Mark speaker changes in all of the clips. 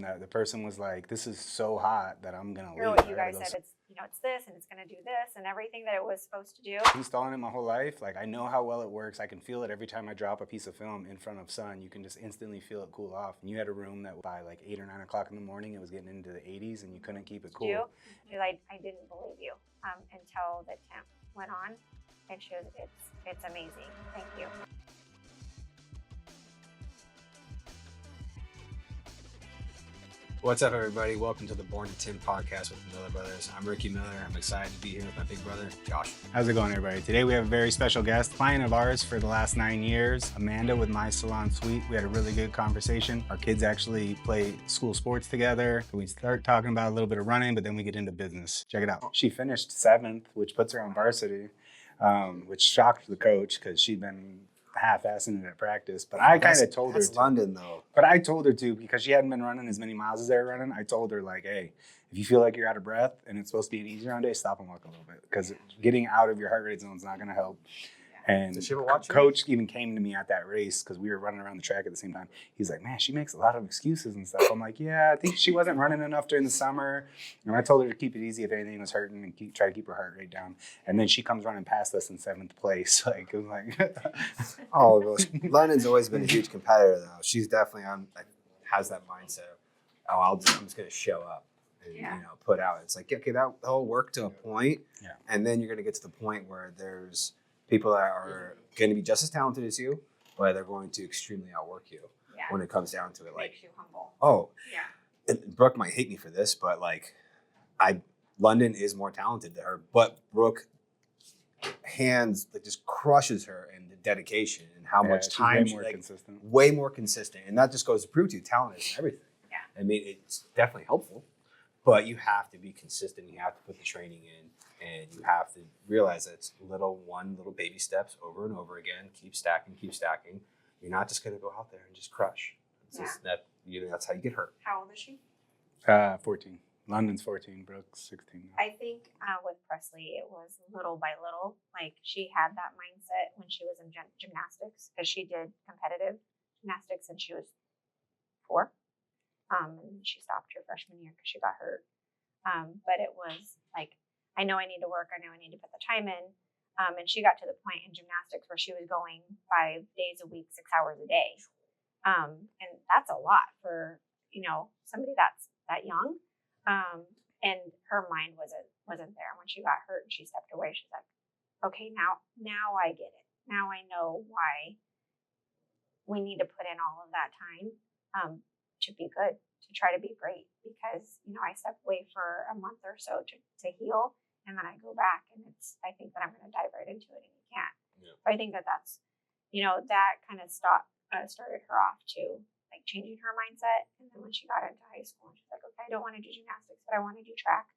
Speaker 1: room that the person was like, this is so hot that I'm gonna leave.
Speaker 2: What you guys said, it's it's this and it's gonna do this and everything that it was supposed to do.
Speaker 1: Installing it my whole life, like I know how well it works. I can feel it every time I drop a piece of film in front of sun. You can just instantly feel it cool off. And you had a room that by like 8 or 9 o'clock in the morning, it was getting into the 80s and you couldn't keep it cool.
Speaker 2: I didn't believe you until the temp went on. It's amazing. Thank you.
Speaker 3: What's up, everybody? Welcome to the Born To Tint podcast with the Miller Brothers. I'm Ricky Miller. I'm excited to be here with my big brother, Josh.
Speaker 1: How's it going, everybody? Today we have a very special guest, client of ours for the last 9 years, Amanda with My Salon Suites. We had a really good conversation. Our kids actually play school sports together. We start talking about a little bit of running, but then we get into business. Check it out. She finished 7th, which puts her on varsity, which shocked the coach because she'd been half-assing it at practice, but I kind of told her
Speaker 3: That's London, though.
Speaker 1: But I told her to, because she hadn't been running as many miles as they were running. I told her, like, hey, if you feel like you're out of breath and it's supposed to be an easier on day, stop and walk a little bit, because getting out of your heart rate zone is not going to help. And
Speaker 3: Did she ever watch
Speaker 1: coach even came to me at that race because we were running around the track at the same time. He's like, man, she makes a lot of excuses and stuff. I'm like, yeah, I think she wasn't running enough during the summer. And I told her to keep it easy if anything was hurting and try to keep her heart rate down. And then she comes running past us in 7th place. Like, it was like,
Speaker 3: oh, London's always been a huge competitor, though. She's definitely has that mindset. Oh, I'm just going to show up and put out. It's like, okay, that'll work to a point, and then you're going to get to the point where there's people that are going to be just as talented as you, but they're going to extremely outwork you when it comes down to it. Like,
Speaker 2: makes you humble.
Speaker 3: Oh, yeah. Brooke might hate me for this, but like, London is more talented than her, but Brooke just crushes her in the dedication and how much time
Speaker 1: she's consistent.
Speaker 3: Way more consistent, and that just goes to prove to you talent is everything.
Speaker 2: Yeah,
Speaker 3: I mean, it's definitely helpful, but you have to be consistent. You have to put the training in. And you have to realize that it's little baby steps over and over again. Keep stacking, keep stacking. You're not just going to go out there and just crush. It's just that's how you get hurt.
Speaker 2: How old is she?
Speaker 1: 14. London's 14. Brooke's 16.
Speaker 2: I think with Presley, it was little by little. Like, she had that mindset when she was in gymnastics, because she did competitive gymnastics since she was 4. And she stopped her freshman year because she got hurt. But it was like, I know I need to work. I know I need to put the time in. And she got to the point in gymnastics where she was going 5 days a week, 6 hours a day. And that's a lot for, somebody that's that young. And her mind wasn't there when she got hurt and she stepped away. She's like, okay, now I get it. Now I know why we need to put in all of that time to be good, to try to be great, because, I stepped away for a month or so to heal. And then I go back, and I think that I'm going to dive right into it, and you can't. Yeah. But I think that's, that kind of started her off too, like changing her mindset. And then when she got into high school, and she's like, okay, I don't want to do gymnastics, but I want to do track.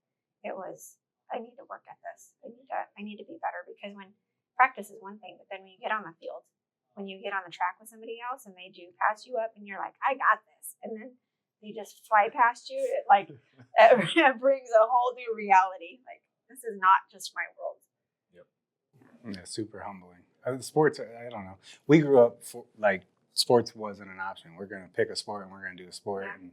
Speaker 2: It was, I need to work at this. I need to be better, because when practice is one thing, but then when you get on the field, when you get on the track with somebody else and they do pass you up and you're like, I got this. And then they just fly past you. It brings a whole new reality. Like, this is not just my world.
Speaker 1: Yep. Yeah, super humbling. Sports, I don't know. We grew up sports wasn't an option. We're going to pick a sport and we're going to do a sport. Yeah. And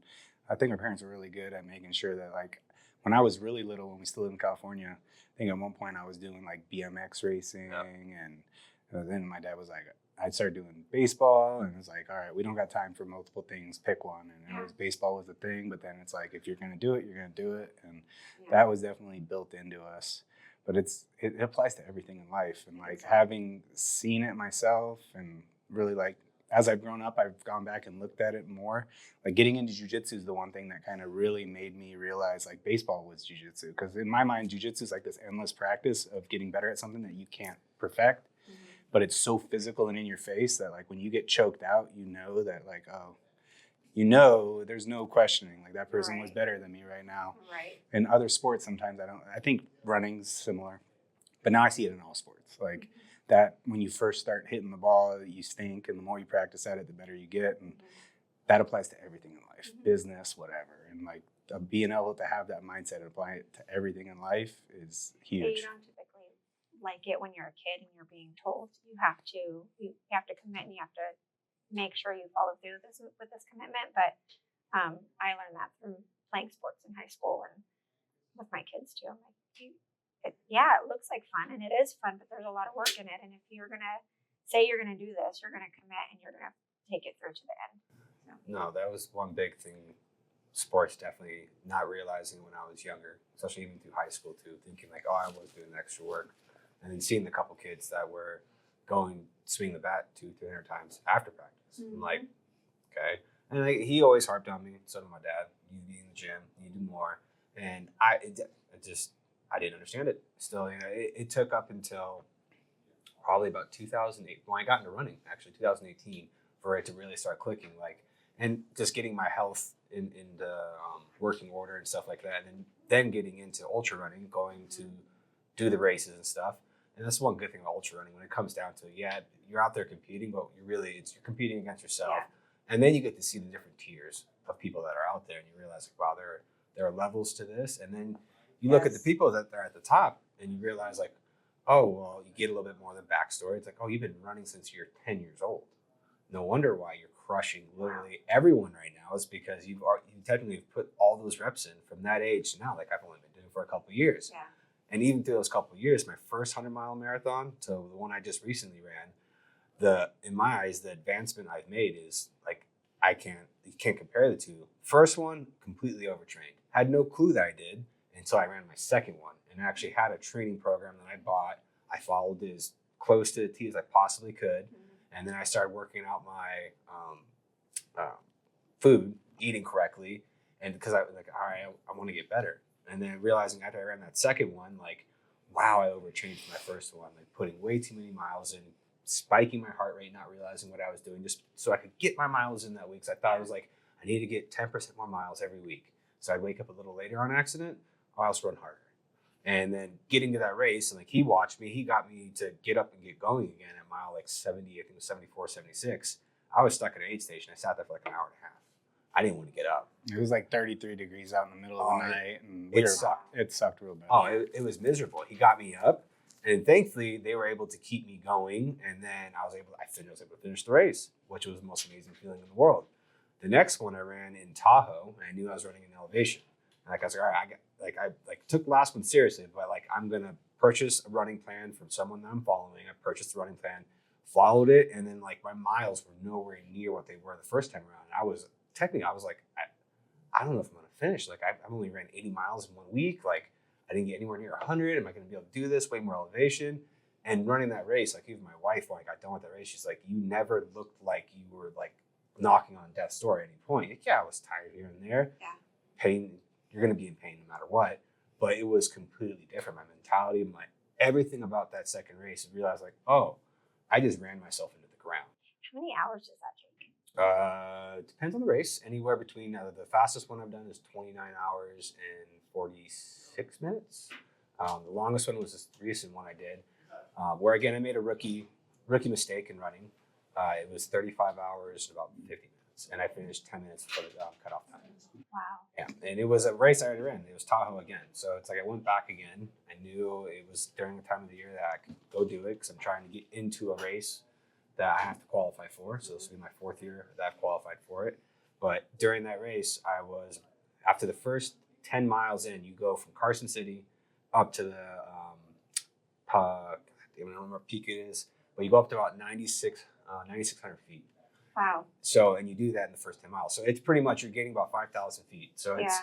Speaker 1: I think our parents were really good at making sure that, like, when I was really little, when we still lived in California, I think at one point I was doing like BMX racing, and then my dad was like, I started doing baseball, and it was like, all right, we don't got time for multiple things, pick one. And it was, baseball was the thing, but then it's like, if you're going to do it, you're going to do it. And that was definitely built into us. But it applies to everything in life. And like, having seen it myself, and really, like, as I've grown up, I've gone back and looked at it more. Like, getting into jiu-jitsu is the one thing that kind of really made me realize, like, baseball was jiu-jitsu. Because in my mind, jiu-jitsu is like this endless practice of getting better at something that you can't perfect. But it's so physical and in your face that, like, when you get choked out, that, like, there's no questioning. Like, that person was better than me right now.
Speaker 2: Right.
Speaker 1: In other sports, sometimes I think running's similar. But now I see it in all sports. Like, that when you first start hitting the ball, you stink. And the more you practice at it, the better you get. And that applies to everything in life, business, whatever. And, like, being able to have that mindset and apply it to everything in life is huge.
Speaker 2: You don't typically like it when you're a kid and you're being told. You have to commit, and you have to make sure you follow through with this commitment. But I learned that from playing sports in high school and with my kids too. I'm like, it looks like fun and it is fun, but there's a lot of work in it. And if you're going to say you're going to do this, you're going to commit and you're going to take it through to the end. So.
Speaker 3: No, that was one big thing. Sports definitely not realizing when I was younger, especially even through high school too, thinking like, oh, I was doing extra work. And then seeing the couple kids that were going swing the bat 200-300 times after practice.
Speaker 2: Mm-hmm.
Speaker 3: I'm like, okay. And he always harped on me. So did my dad. You need to be in the gym. You need to do more. And I didn't understand it. Still, it took up until probably about 2008 when I got into running. Actually, 2018 for it to really start clicking. Like, and just getting my health in the working order and stuff like that. And then getting into ultra running, going to do the races and stuff. And that's one good thing about ultra running when it comes down to it. Yeah, you're out there competing, but you're competing against yourself.
Speaker 2: Yeah.
Speaker 3: And then you get to see the different tiers of people that are out there, and you realize, like, wow, there are levels to this. And then you look at the people that are at the top, and you realize, like, oh, well, you get a little bit more of the backstory. It's like, oh, you've been running since you're 10 years old. No wonder why you're crushing literally everyone right now is because you technically put all those reps in from that age to now. Like, I've only been doing it for a couple of years.
Speaker 2: Yeah.
Speaker 3: And even through those couple of years, my first 100-mile marathon to the one I just recently ran, in my eyes, the advancement I've made is like, you can't compare the two. First one, completely overtrained. Had no clue that I did until I ran my second one and actually had a training program that I bought. I followed it as close to the T as I possibly could. Mm-hmm. And then I started working out my food, eating correctly. And because I was like, all right, I want to get better. And then realizing after I ran that second one, like, wow, I overtrained for my first one, like putting way too many miles in, spiking my heart rate, not realizing what I was doing, just so I could get my miles in that week. So I thought it was like, I need to get 10% more miles every week. So I'd wake up a little later on accident, or else run harder. And then getting to that race, and like he watched me, he got me to get up and get going again at mile like 70, I think it was 74, 76. I was stuck at an aid station. I sat there for like an hour and a half. I didn't want to get up.
Speaker 1: It was like 33 degrees out in the middle of the night. And
Speaker 3: it sucked.
Speaker 1: It sucked real bad.
Speaker 3: Oh, it was miserable. He got me up, and thankfully they were able to keep me going. And then I was able to finish the race, which was the most amazing feeling in the world. The next one I ran in Tahoe, and I knew I was running in elevation. And like I was like, all right, I took the last one seriously, but like I'm gonna purchase a running plan from someone that I'm following. I purchased the running plan, followed it, and then like my miles were nowhere near what they were the first time around. I was like, I don't know if I'm gonna finish. Like I've only ran 80 miles in 1 week. Like I didn't get anywhere near 100. Am I gonna be able to do this? Way more elevation. And running that race, like even my wife, when I got done with that race, she's like, you never looked like you were like knocking on death's door at any point. Like, yeah, I was tired here and there.
Speaker 2: Yeah.
Speaker 3: Pain, you're gonna be in pain no matter what. But it was completely different. My mentality, everything about that second race, I realized like, oh, I just ran myself into the ground.
Speaker 2: How many hours does that take?
Speaker 3: Depends on the race. Anywhere between the fastest one I've done is 29 hours and 46 minutes. The longest one was this recent one I did, where again I made a rookie mistake in running. It was 35 hours and about 50 minutes, and I finished 10 minutes before the cutoff time.
Speaker 2: Wow.
Speaker 3: Yeah, and it was a race I already ran. It was Tahoe again, so it's like I went back again. I knew it was during the time of the year that I could go do it because I'm trying to get into a race that I have to qualify for. So this will be my fourth year that I've qualified for it. But during that race, after the first 10 miles in, you go from Carson City up to the, I don't remember what peak it is, but you go up to about 9,600 feet.
Speaker 2: Wow.
Speaker 3: So, and you do that in the first 10 miles. So it's pretty much, you're getting about 5,000 feet. So it's
Speaker 2: Yeah.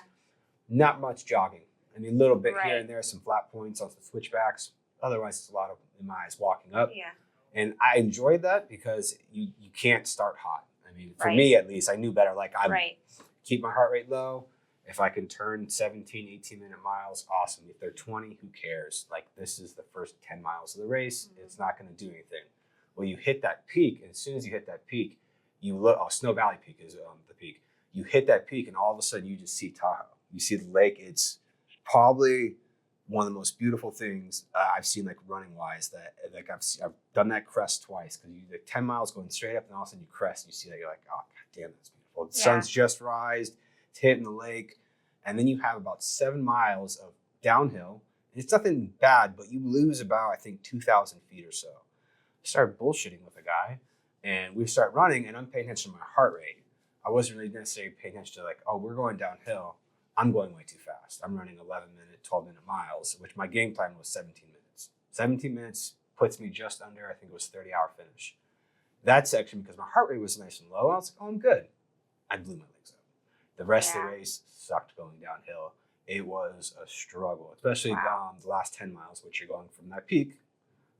Speaker 3: not much jogging. I mean, a little bit
Speaker 2: Right.
Speaker 3: here and there, some flat points on some switchbacks. Otherwise, it's a lot of, in my eyes, walking up.
Speaker 2: Yeah.
Speaker 3: And I enjoyed that because you can't start hot. I mean, for
Speaker 2: Right.
Speaker 3: me at least, I knew better. Like I
Speaker 2: Right.
Speaker 3: keep my heart rate low. If I can turn 17, 18-minute miles, awesome. If they're 20, who cares? Like this is the first 10 miles of the race.
Speaker 2: Mm-hmm.
Speaker 3: It's not going to do anything. Well, you hit that peak, and as soon as you hit that peak, you look. Oh, Snow Valley Peak is the peak. You hit that peak, and all of a sudden, you just see Tahoe. You see the lake. It's probably one of the most beautiful things I've seen, like running wise. That like I've done that crest twice because you like 10 miles going straight up, and all of a sudden you crest. And you see that you're like, oh god damn, that's beautiful. The sun's just rised. It's hitting the lake, and then you have about 7 miles of downhill. And it's nothing bad, but you lose about I think 2,000 feet or so. I started bullshitting with a guy, and we start running, and I'm paying attention to my heart rate. I wasn't really necessarily paying attention to like, oh, we're going downhill. I'm going way too fast. I'm running 11-minute, 12-minute miles, which my game plan was 17 minutes. 17 minutes puts me just under, I think it was 30-hour finish. That section, because my heart rate was nice and low, I was like, oh, I'm good. I blew my legs up. The rest of the race sucked going downhill. It was a struggle, especially the last 10 miles, which you're going from that peak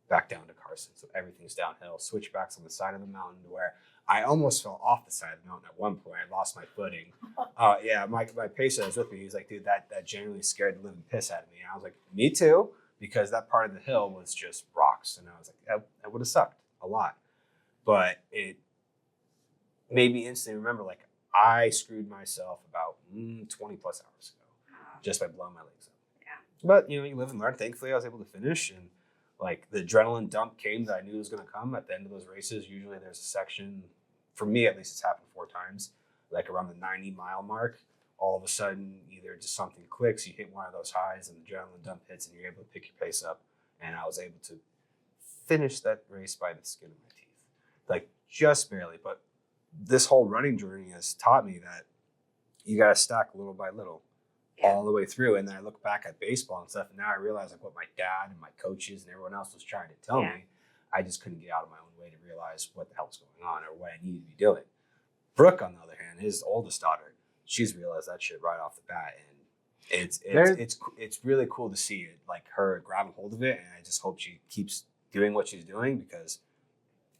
Speaker 3: back down to Carson. So everything's downhill, switchbacks on the side of the mountain to where I almost fell off the side of the mountain at one point. I lost my footing. My pacer was with me. He was like, dude, that genuinely scared the living piss out of me. And I was like, me too, because that part of the hill was just rocks. And I was like, that would have sucked a lot. But it made me instantly remember, like, I screwed myself about 20 plus hours ago just by blowing my legs up. Yeah. But, you live and learn. Thankfully, I was able to finish. And, like, the adrenaline dump came that I knew was going to come at the end of those races. Usually there's a section, for me at least, it's happened 4 times, like around the 90-mile mark. All of a sudden, either just something clicks, you hit one of those highs, and the adrenaline dump hits, and you're able to pick your pace up. And I was able to finish that race by the skin of my teeth. Like, just barely. But this whole running journey has taught me that you got to stack little by little all the way through. And then I look back at baseball and stuff, and now I realize, like, what my dad and my coaches and everyone else was trying to tell me. I just couldn't get out of my own way to realize what the hell's going on or what I needed to be doing. Brooke, on the other hand, his oldest daughter, she's realized that shit right off the bat. And it's really cool to see it, like, her grabbing hold of it. And I just hope she keeps doing what she's doing, because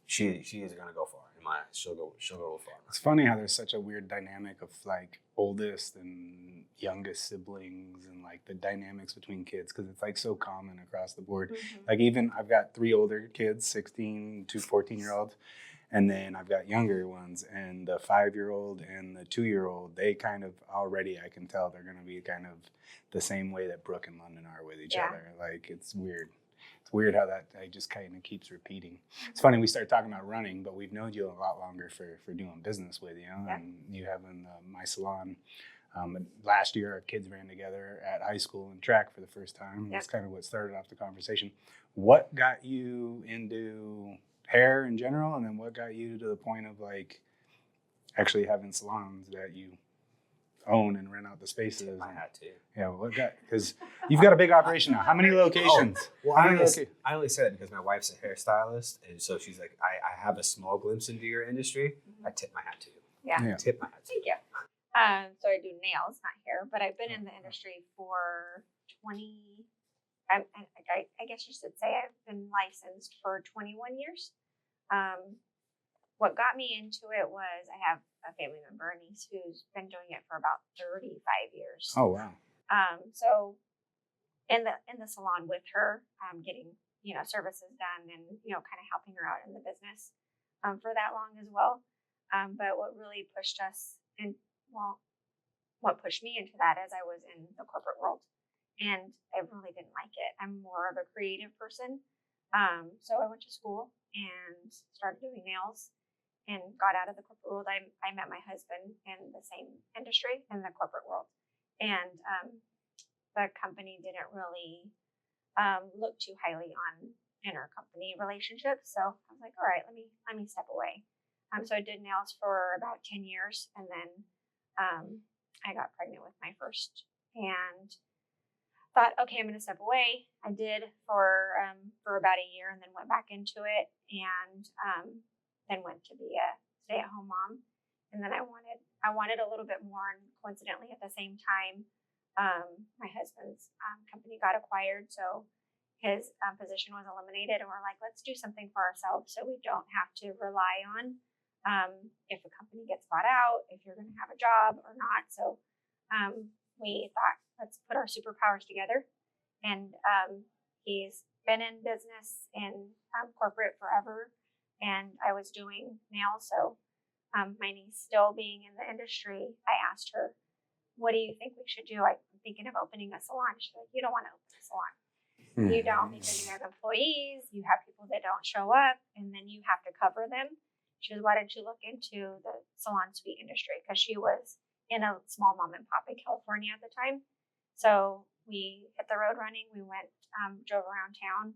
Speaker 3: she is going to go far. In my eyes, she'll go far.
Speaker 1: It's funny how there's such a weird dynamic of, like, oldest and youngest siblings, and, like, the dynamics between kids, because it's, like, so common across the board. Mm-hmm. Like, even I've got 3 older kids, 16 to 14-year-olds, and then I've got younger ones, and the 5-year-old and the 2-year-old, they kind of already, I can tell they're going to be kind of the same way that Brooke and London are with each other. Like, it's weird. It's weird how that just kind of keeps repeating. It's funny, we started talking about running, but we've known you a lot longer for doing business with you. And you having My Salon. Last year, our kids ran together at high school in track for the first time. That's kind of what started off the conversation. What got you into hair in general, and then what got you to the point of, like, actually having salons that you own and rent out the spaces?
Speaker 3: I had to.
Speaker 1: Yeah, because you've got a big operation now. How many locations?
Speaker 3: I only say that because my wife's a hairstylist, and so she's like, I have a small glimpse into your industry. I tip my hat to you.
Speaker 2: Yeah.
Speaker 3: Tip my hat to you.
Speaker 2: Thank you. So I do nails, not hair, but I've been in the industry for 20. I guess you should say I've been licensed for 21 years. What got me into it was I have a family member, a niece, who's been doing it for about 35 years.
Speaker 1: Oh, wow.
Speaker 2: So in the salon with her, getting, services done and, kind of helping her out in the business for that long as well. But what really pushed us what pushed me into that is I was in the corporate world and I really didn't like it. I'm more of a creative person. So I went to school and started doing nails and got out of the corporate world. I met my husband in the same industry in the corporate world. And the company didn't really look too highly on intercompany relationships. So I was like, all right, let me step away. So I did nails for about 10 years. And then I got pregnant with my first and thought, okay, I'm going to step away. I did for about a year and then went back into it and then went to be a stay-at-home mom. And then I wanted a little bit more, and coincidentally at the same time, my husband's company got acquired. So his position was eliminated, and we're like, let's do something for ourselves so we don't have to rely on if a company gets bought out, if you're going to have a job or not. So we thought, let's put our superpowers together. And he's been in business in corporate forever, and I was doing nails. So my niece still being in the industry, I asked her, what do you think we should do? I'm thinking of opening a salon. She's like, you don't want to open a salon. You don't, because you have employees, you have people that don't show up, and then you have to cover them. She was, why don't you look into the salon suite industry? Because she was in a small mom and pop in California at the time. So we hit the road running. We went, drove around town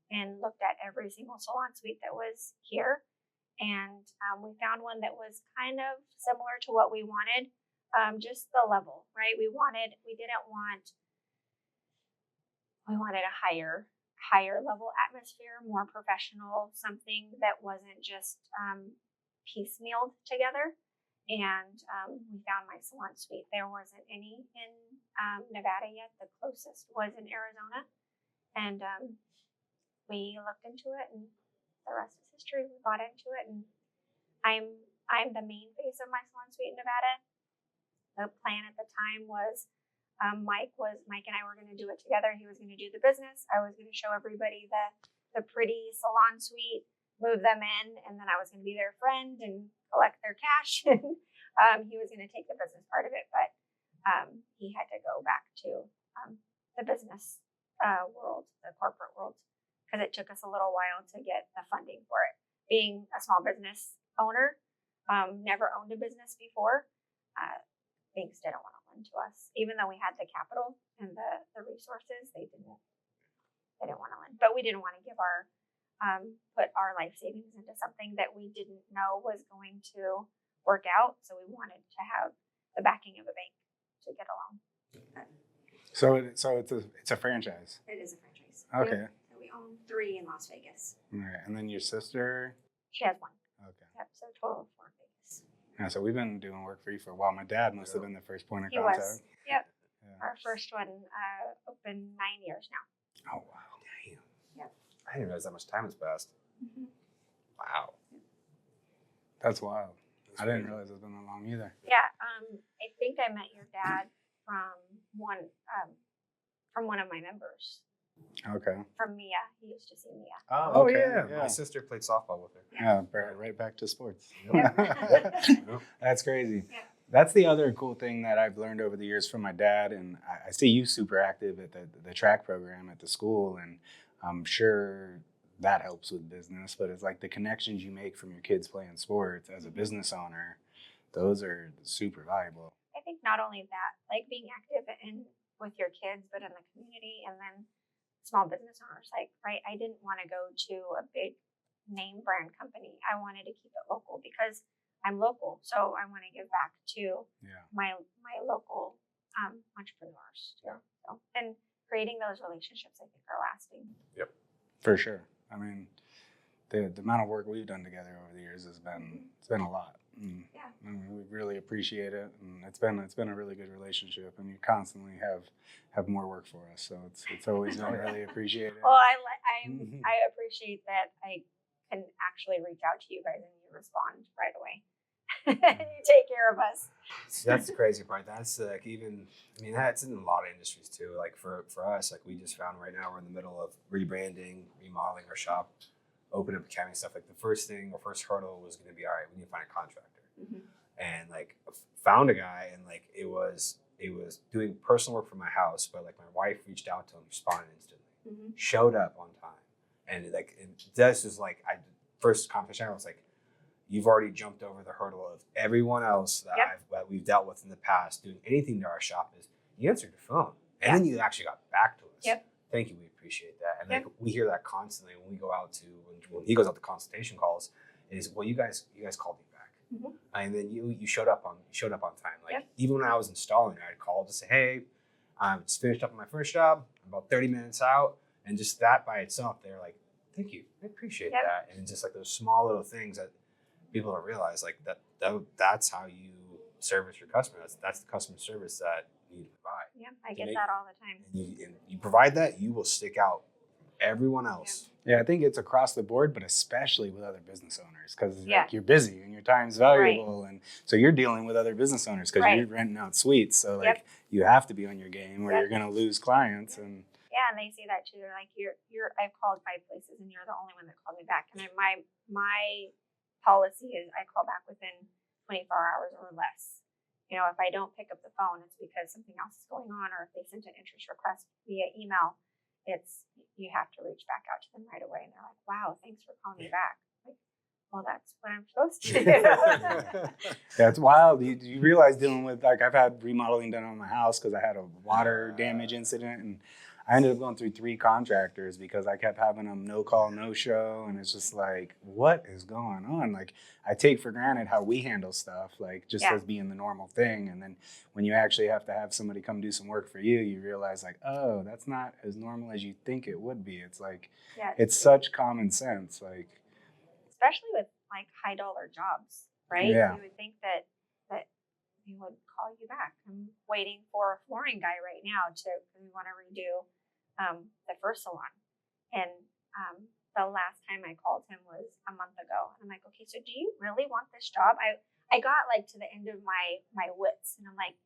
Speaker 2: and looked at every single salon suite that was here. And we found one that was kind of similar to what we wanted, just the level, right? We wanted a higher level atmosphere, more professional, something that wasn't just piecemealed together. And we found My Salon Suite. There wasn't any in Nevada yet. The closest was in Arizona. And we looked into it, and the rest is history. We bought into it, and I'm the main face of My Salon Suite in Nevada. The plan at the time was Mike and I were going to do it together. He was going to do the business. I was going to show everybody the pretty salon suite, move them in, and then I was going to be their friend and collect their cash. And he was going to take the business part of it, but he had to go back to the business world, the corporate world, because it took us a little while to get the funding for it. Being a small business owner, never owned a business before, banks didn't want to lend to us, even though we had the capital and the resources. They didn't want to lend, but we didn't want to give put our life savings into something that we didn't know was going to work out. So we wanted to have the backing of a bank to get a loan.
Speaker 1: So it's a franchise.
Speaker 2: It is a franchise.
Speaker 1: Okay.
Speaker 2: We own 3 in Las Vegas.
Speaker 1: All right. And then your sister?
Speaker 2: She has 1.
Speaker 1: Okay.
Speaker 2: Yep. So total of 4 in Vegas.
Speaker 1: Yeah, so we've been doing work for you for a while. My dad must have been the first point of
Speaker 2: He
Speaker 1: contact.
Speaker 2: was. Yep.
Speaker 1: Yeah.
Speaker 2: Our first one opened 9 years now.
Speaker 1: Oh, wow.
Speaker 3: Damn.
Speaker 2: Yep.
Speaker 3: I didn't realize that much time has passed.
Speaker 2: Mm-hmm.
Speaker 3: Wow.
Speaker 1: That's wild. I didn't realize it's been that long either.
Speaker 2: Yeah. I think I met your dad from one of my members.
Speaker 1: Okay.
Speaker 2: From Mia. He used to see Mia.
Speaker 3: Oh,
Speaker 1: okay,
Speaker 3: yeah.
Speaker 1: yeah.
Speaker 3: My sister played softball with her.
Speaker 1: Yeah, right back to sports.
Speaker 3: Yep.
Speaker 1: That's crazy.
Speaker 2: Yeah.
Speaker 1: That's the other cool thing that I've learned over the years from my dad, and I see you super active at the track program at the school, and I'm sure that helps with business, but it's like the connections you make from your kids playing sports as a business owner, those are super valuable.
Speaker 2: I think not only that, like being active with your kids, but in the community, and then small business owners. Like, right, I didn't want to go to a big name brand company. I wanted to keep it local because I'm local, so I want to give back to my local entrepreneurs.
Speaker 1: Yeah.
Speaker 2: So, and creating those relationships, I think, are lasting.
Speaker 3: Yep.
Speaker 1: For sure. I mean, the amount of work we've done together over the years it's been a lot. And,
Speaker 2: Yeah.
Speaker 1: I mean, we really appreciate it, and it's been a really good relationship, and you constantly have more work for us, so it's always been really appreciated.
Speaker 2: Well, I appreciate that I can actually reach out to you guys and you respond right away. And you take care of us.
Speaker 3: So that's the crazy part. That's like that's in a lot of industries too. Like for us, like we just found right now we're in the middle of rebranding, remodeling our shop, opening up accounting stuff. Like the first hurdle was going to be, all right, we need to find a contractor.
Speaker 2: Mm-hmm.
Speaker 3: And like found a guy, and like it was doing personal work for my house, but like my wife reached out to him, responded instantly,
Speaker 2: Mm-hmm.
Speaker 3: showed up on time, and this is like first conversation I was like, you've already jumped over the hurdle of everyone else that we've dealt with in the past doing anything to our shop. Is you answered your phone and then you actually got back to us.
Speaker 2: Yep.
Speaker 3: Thank you, we appreciate that. And like we hear that constantly when we go out when he goes out to consultation calls. Is well, you guys called me back,
Speaker 2: Mm-hmm.
Speaker 3: and then you showed up on time. Like
Speaker 2: Yep.
Speaker 3: even when I was installing, I'd call to say, hey, I'm just finished up on my first job. I'm about 30 minutes out, and just that by itself, they're like, thank you, I appreciate
Speaker 2: Yep.
Speaker 3: that. And just like those small little things that people don't realize, like that's how you service your customer. That's the customer service that you need to provide.
Speaker 2: Yeah, I get that all the time.
Speaker 3: And you provide that, you will stick out from everyone else.
Speaker 1: Yeah, I think it's across the board, but especially with other business owners, because
Speaker 2: Yeah.
Speaker 1: like you're busy and your time's valuable, and so you're dealing with other business owners because
Speaker 2: Right.
Speaker 1: you're renting out suites. So like
Speaker 2: Yep.
Speaker 1: you have to be on your game, or
Speaker 2: Yep.
Speaker 1: you're gonna lose clients. And
Speaker 2: Yeah, and they say that too. They're like, I've called 5 places and you're the only one that called me back. And my policy is I call back within 24 hours or less. You know, if I don't pick up the phone, it's because something else is going on, or if they sent an interest request via email, you have to reach back out to them right away. And they're like, wow, thanks for calling me back. Like, well, that's what I'm supposed to do.
Speaker 1: that's wild. You realize dealing with, like, I've had remodeling done on my house because I had a water damage incident, and I ended up going through 3 contractors because I kept having them no call, no show. And it's just like, what is going on? Like, I take for granted how we handle stuff, like just as being the normal thing. And then when you actually have to have somebody come do some work for you, you realize like, oh, that's not as normal as you think it would be. It's like, it's such common sense. Like,
Speaker 2: especially with like high dollar jobs, right?
Speaker 1: Yeah.
Speaker 2: You would think that we would call you back. I'm waiting for a flooring guy right now because we want to redo the first salon. And the last time I called him was a month ago. And I'm like, okay, so do you really want this job? I got like to the end of my wits, and I'm like,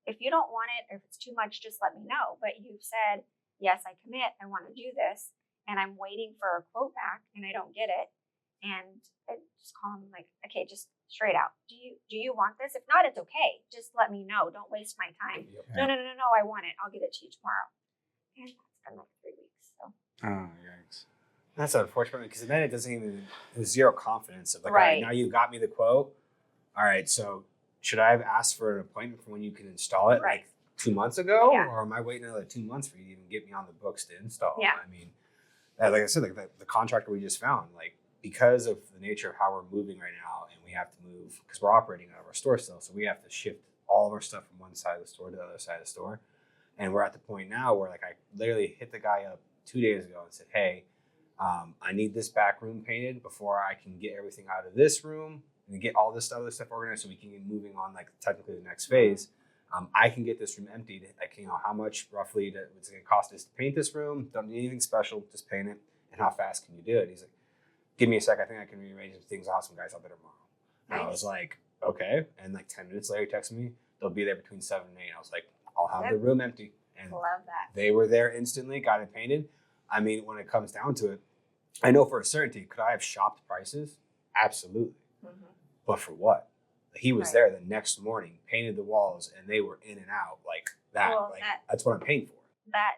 Speaker 2: if you don't want it, or if it's too much, just let me know. But you've said, yes, I commit, I want to do this, and I'm waiting for a quote back and I don't get it. And I just call him like, okay, just straight out. Do you want this? If not, it's okay. Just let me know. Don't waste my time.
Speaker 1: Yeah.
Speaker 2: No, I want it. I'll get it to you tomorrow. And it's been like 3 weeks. So
Speaker 1: oh, yikes.
Speaker 3: That's unfortunate because then it doesn't even, there's zero confidence of like, all
Speaker 2: Right.
Speaker 3: right, now you got me the quote. All right, so should I have asked for an appointment for when you can install it
Speaker 2: Right.
Speaker 3: like 2 months ago?
Speaker 2: Yeah.
Speaker 3: Or am I waiting another 2 months for you to even get me on the books to install?
Speaker 2: Yeah.
Speaker 3: I mean, like I said, like the contractor we just found, like because of the nature of how we're moving right now, and we have to move because we're operating out of our store still, so we have to shift all of our stuff from one side of the store to the other side of the store. And we're at the point now where like I literally hit the guy up 2 days ago and said, hey, I need this back room painted before I can get everything out of this room and get all this other stuff organized so we can get moving on like technically the next phase. I can get this room emptied. Like, you know, how much roughly it's going to cost us to paint this room? Don't need anything special, just paint it. And how fast can you do it? He's like, give me a sec. I think I can rearrange some things. I'll have some guys out there tomorrow. And I was like, okay. And like 10 minutes later, he texted me, they'll be there between 7 and 8. I was like, I'll have the room empty. And
Speaker 2: love that.
Speaker 3: they were there instantly, got it painted. I mean, when it comes down to it, I know for a certainty, could I have shopped prices? Absolutely.
Speaker 2: Mm-hmm.
Speaker 3: But for what? He was
Speaker 2: Right.
Speaker 3: there the next morning, painted the walls, and they were in and out like that.
Speaker 2: Well,
Speaker 3: like that's what I'm paying for.
Speaker 2: That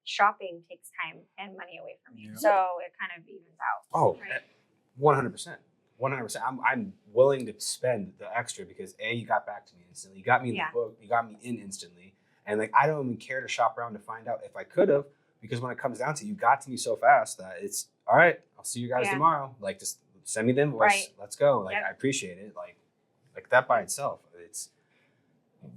Speaker 2: shopping takes time and money away from you.
Speaker 1: Yeah.
Speaker 2: So it kind of evens out.
Speaker 3: Oh,
Speaker 2: Right.
Speaker 3: 100%. 100%. I'm willing to spend the extra because A, you got back to me instantly. You got me in the book. You got me in instantly. And like, I don't even care to shop around to find out if I could have, because when it comes down to it, you got to me so fast that it's all right. I'll see you guys tomorrow. Like, just send me the invoice.
Speaker 2: Right.
Speaker 3: Let's go. Like,
Speaker 2: Yep.
Speaker 3: I appreciate it. Like that by itself, it's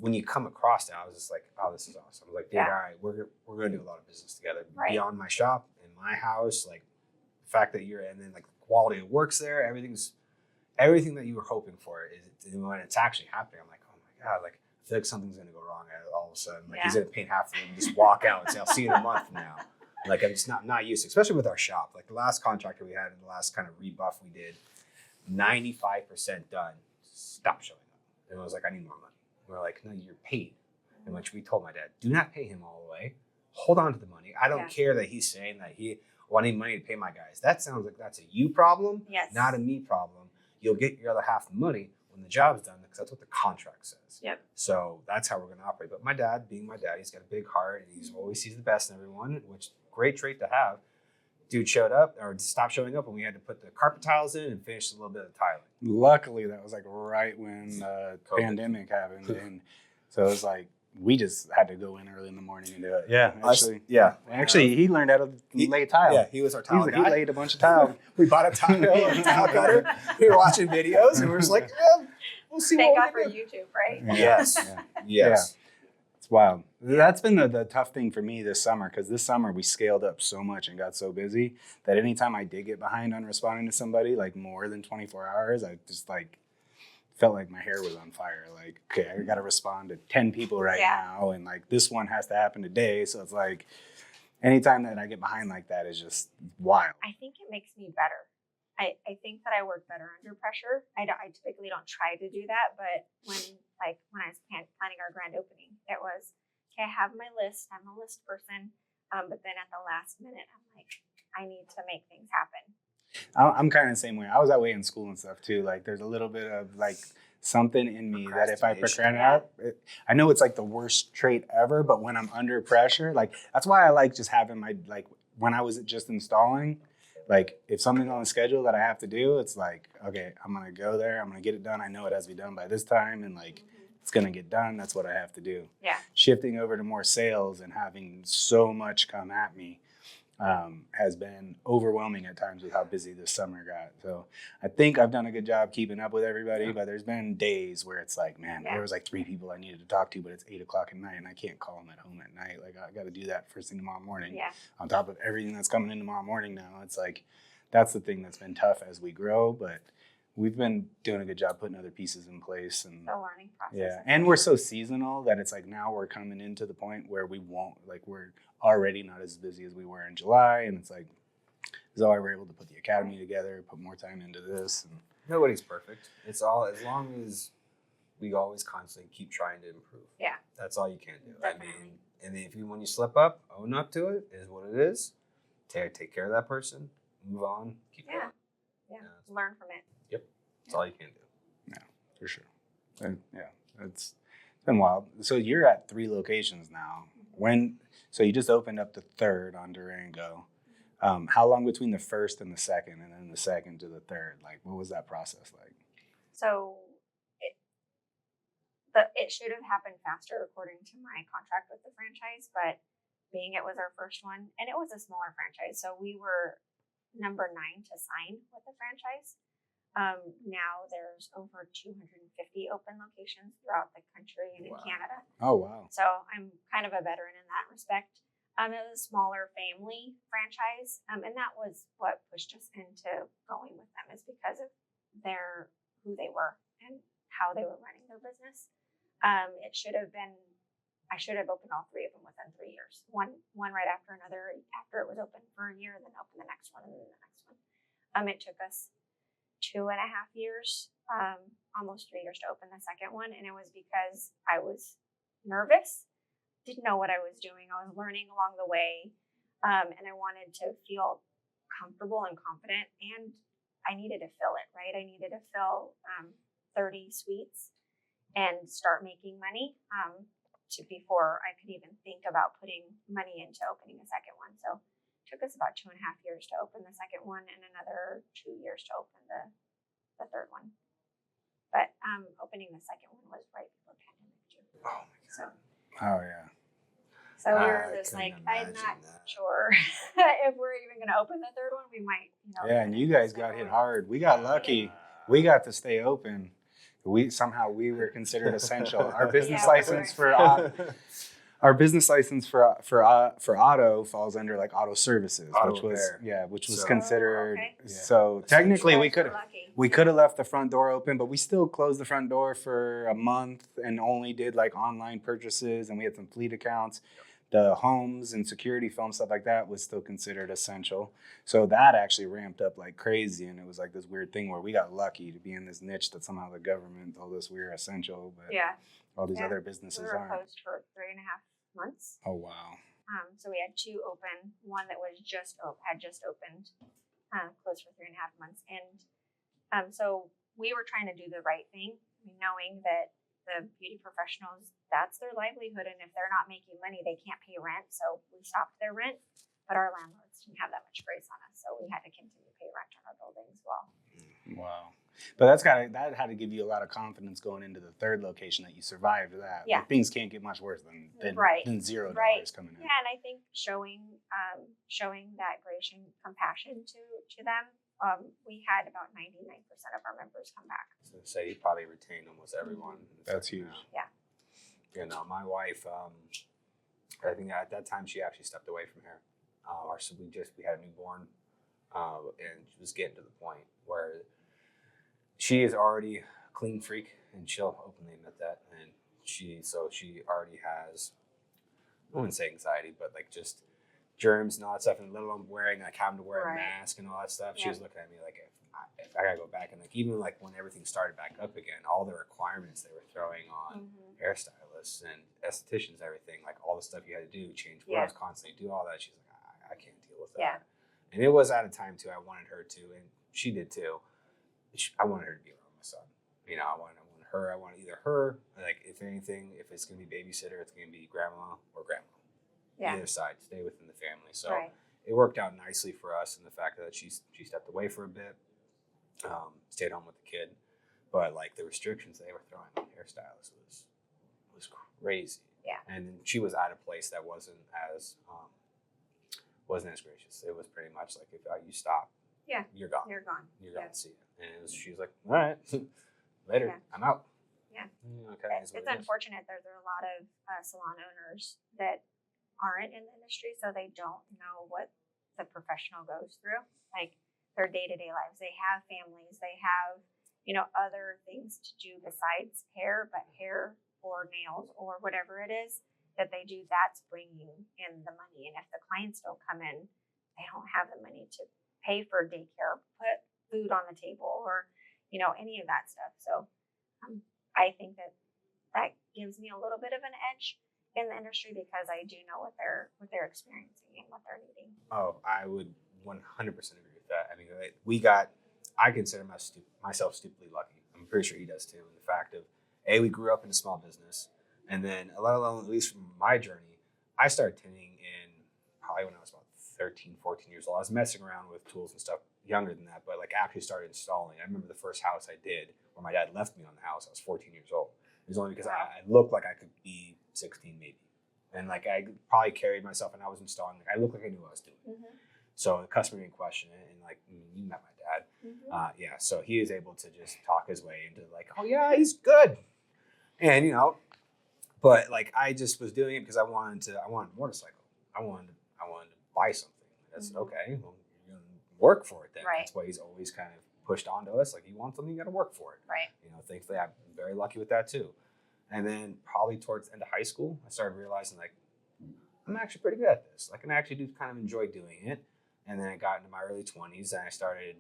Speaker 3: when you come across that, I was just like, oh, this is awesome. I was like, dude, all right, we're gonna do a lot of business together beyond my shop, in my house. Like the fact that you're, and then like the quality of work's there, everything that you were hoping for is, and when it's actually happening, I'm like, oh my god, like I feel like something's gonna go wrong all of a sudden. Like he's gonna paint half the room and just walk out and say, I'll see you in a month from now. Like I'm just not used to, especially with our shop. Like the last contractor we had in the last kind of rebuff we did, 95% done. Stop showing up. And I was like, I need more money. We're like, no, you're paid. And which we told my dad, do not pay him all the way. Hold on to the money. I don't care that he's saying that I need money to pay my guys. That sounds like that's a you problem, not a me problem. You'll get your other half the money when the job's done because that's what the contract says.
Speaker 2: Yep. So
Speaker 3: that's how we're going to operate. But my dad, being my dad, he's got a big heart and he always sees the best in everyone, which great trait to have. Dude showed up or stopped showing up and we had to put the carpet tiles in and finish a little bit of tiling.
Speaker 1: Luckily, that was like right when the pandemic happened. And so it was like, we just had to go in early in the morning and do it. Yeah, actually, he learned how to lay tile.
Speaker 3: Yeah, he was our tile guy.
Speaker 1: He laid a bunch of tile.
Speaker 3: We bought a tile cutter. We were watching videos and we were just like, we'll see.
Speaker 2: Thank God for YouTube, right?
Speaker 3: Yes. Yes.
Speaker 1: It's wild. That's been the tough thing for me this summer, because this summer we scaled up so much and got so busy that anytime I did get behind on responding to somebody, like more than 24 hours, I just like felt like my hair was on fire. Like, okay, I got to respond to 10 people right now. And like this one has to happen today. So it's like anytime that I get behind like that is just wild.
Speaker 2: I think it makes me better. I think that I work better under pressure. I typically don't try to do that, but when I was planning our grand opening, it was, okay, I have my list. I'm a list person. But then at the last minute, I'm like, I need to make things happen.
Speaker 1: I'm kind of the same way. I was that way in school and stuff too. Like there's a little bit of like something in me that if I procrastinate, I know it's like the worst trait ever, but when I'm under pressure, like that's why I like just having my, like when I was just installing, like if something's on the schedule that I have to do, it's like, okay, I'm going to go there. I'm going to get it done. I know it has to be done by this time. And like, it's going to get done. That's what I have to do.
Speaker 2: Yeah.
Speaker 1: shifting over to more sales and having so much come at me has been overwhelming at times with how busy this summer got. So I think I've done a good job keeping up with everybody, but there's been days where it's like, man, there was like 3 people I needed to talk to, but it's 8 o'clock at night and I can't call them at home at night. Like I got to do that first thing tomorrow morning.
Speaker 2: Yeah.
Speaker 1: On top of everything that's coming in tomorrow morning now, it's like, that's the thing that's been tough as we grow, but we've been doing a good job putting other pieces in place. And
Speaker 2: The learning process.
Speaker 1: yeah, and we're so seasonal that it's like now we're coming into the point where we won't, like we're already not as busy as we were in July, and it's like, this is why we're able to put the academy together, put more time into this. And
Speaker 3: Nobody's perfect. It's all, as long as we always constantly keep trying to improve.
Speaker 2: Yeah.
Speaker 3: That's all you can do.
Speaker 2: Definitely.
Speaker 3: I mean, and if you, when you slip up, own up to it, is what it is. Take care of that person, move on, keep going.
Speaker 2: Yeah. Learn from it.
Speaker 3: That's all you can do.
Speaker 1: yeah, for sure. And yeah, it's been wild. So you're at 3 locations now. So you just opened up the 3rd on Durango. How long between the 1st and the 2nd, and then the 2nd to the 3rd? Like, what was that process like?
Speaker 2: So it should have happened faster according to my contract with the franchise, but being it was our first one, and it was a smaller franchise, so we were number 9 to sign with the franchise. Now there's over 250 open locations throughout the country and in Canada.
Speaker 1: Oh, wow.
Speaker 2: So I'm kind of a veteran in that respect. It was a smaller family franchise, and that was what pushed us into going with them, is because of who they were and how they were running their business. It should have been, I should have opened all 3 of them within 3 years. One right after another, after it was open for a year, and then open the next one and then the next one. It took us 2.5 years, almost 3 years to open the second one. And it was because I was nervous, didn't know what I was doing. I was learning along the way. And I wanted to feel comfortable and confident, and I needed to fill it, right? I needed to fill 30 suites and start making money before I could even think about putting money into opening a second one. So it took us about 2.5 years to open the second one, and another 2 years to open the third one. But opening the second one was right before pandemic too.
Speaker 3: Oh my
Speaker 2: So
Speaker 1: Oh, yeah.
Speaker 2: so we were
Speaker 3: I
Speaker 2: just
Speaker 3: couldn't
Speaker 2: like, I'm not
Speaker 3: imagine that.
Speaker 2: sure if we're even going to open the third one. We might,
Speaker 1: Yeah, and you guys got hit hard. We got lucky. We got to stay open. We were considered essential. Our business
Speaker 2: Yeah, we
Speaker 1: license
Speaker 2: were.
Speaker 1: for auto falls under like auto services,
Speaker 3: Auto
Speaker 1: which was
Speaker 3: repair.
Speaker 1: which was
Speaker 3: So-
Speaker 1: considered.
Speaker 2: okay.
Speaker 1: So technically, we could
Speaker 2: Lucky.
Speaker 1: have left the front door open, but we still closed the front door for a month and only did like online purchases, and we had some fleet accounts. The homes and security film, stuff like that, was still considered essential. So that actually ramped up like crazy, and it was like this weird thing where we got lucky to be in this niche that somehow the government told us we were essential, but
Speaker 2: Yeah.
Speaker 1: all these
Speaker 2: Yeah.
Speaker 1: other
Speaker 2: We
Speaker 1: businesses
Speaker 2: were
Speaker 1: aren't.
Speaker 2: closed for 3.5 months.
Speaker 1: Oh, wow.
Speaker 2: So we had 2 open, one that was had just opened, closed for 3.5 months. And so we were trying to do the right thing, knowing that the beauty professionals, that's their livelihood. And if they're not making money, they can't pay rent. So we stopped their rent, but our landlords didn't have that much grace on us. So we had to continue to pay rent on our building as well.
Speaker 1: Wow. But that had to give you a lot of confidence going into the 3rd location that you survived that.
Speaker 2: Yeah.
Speaker 1: Like, things can't get much worse than
Speaker 2: Right.
Speaker 1: $0
Speaker 2: Right.
Speaker 1: coming in.
Speaker 2: Yeah, and I think showing that grace and compassion to them, we had about 99% of our members come back.
Speaker 3: So say you probably retained almost everyone. in the
Speaker 1: That's
Speaker 3: second
Speaker 1: huge.
Speaker 3: round.
Speaker 2: Yeah.
Speaker 3: You know, my wife, I think at that time she actually stepped away from here. We had a newborn, and she was getting to the point where she is already a clean freak, and she'll openly admit that. And she already has, I wouldn't say anxiety, but like just germs and all that stuff, and let alone having to wear a
Speaker 2: Right.
Speaker 3: mask and all that stuff. She
Speaker 2: Yeah.
Speaker 3: was looking at me like, if I gotta go back, and like even like when everything started back up again, all the requirements they were throwing on hairstylists and estheticians, everything, like all the stuff you had to do, change
Speaker 2: Yeah.
Speaker 3: clothes constantly, do all that. She's like, I can't deal with that.
Speaker 2: Yeah.
Speaker 3: And it was at a time too. I wanted her to, and she did too. I wanted her to be around my son. You know, I wanted either her, like if anything, if it's gonna be babysitter, it's gonna be grandma or grandma.
Speaker 2: Yeah.
Speaker 3: Either side, stay within the family. So
Speaker 2: Right.
Speaker 3: it worked out nicely for us in the fact that she stepped away for a bit, stayed home with the kid. But like the restrictions they were throwing on hairstylists was crazy.
Speaker 2: Yeah.
Speaker 3: And then she was at a place that wasn't as gracious. It was pretty much like, if you stop,
Speaker 2: Yeah.
Speaker 3: you're gone.
Speaker 2: You're gone.
Speaker 3: You're
Speaker 2: Yeah.
Speaker 3: gone. See it. And she was like, all right, later.
Speaker 2: Yeah.
Speaker 3: I'm out.
Speaker 2: Yeah.
Speaker 3: Okay.
Speaker 2: It's unfortunate. There's a lot of salon owners that aren't in the industry, so they don't know what the professional goes through, like their day-to-day lives. They have families. They have, other things to do besides hair, but hair or nails or whatever it is that they do, that's bringing in the money. And if the clients don't come in, they don't have the money to pay for daycare, put food on the table, or, any of that stuff. So I think that gives me a little bit of an edge in the industry because I do know what they're experiencing and what they're needing.
Speaker 3: Oh, I would 100% agree with that. I mean, I consider myself stupidly lucky. I'm pretty sure he does too. In the fact of, we grew up in a small business, and then at least from my journey, I started tinting in probably when I was about 13, 14 years old. I was messing around with tools and stuff younger than that, but like actually started installing. I remember the first house I did where my dad left me on the house. I was 14 years old. It was only because I looked like I could be 16 maybe. And like I probably carried myself and I was installing. Like I looked like I knew what I was doing.
Speaker 2: Mm-hmm.
Speaker 3: So the customer didn't question it. And like you met my dad.
Speaker 2: Mm-hmm.
Speaker 3: So he is able to just talk his way into like, oh yeah, he's good. And but like I just was doing it because I wanted a motorcycle. I wanted to buy something. That's okay. Well, you're gonna work for it then.
Speaker 2: Right.
Speaker 3: That's why he's always kind of pushed onto us. Like, you want something, you got to work for it.
Speaker 2: Right.
Speaker 3: Thankfully, I'm very lucky with that too. And then probably towards the end of high school, I started realizing like I'm actually pretty good at this. Like, I actually do kind of enjoy doing it. And then I got into my early 20s and I started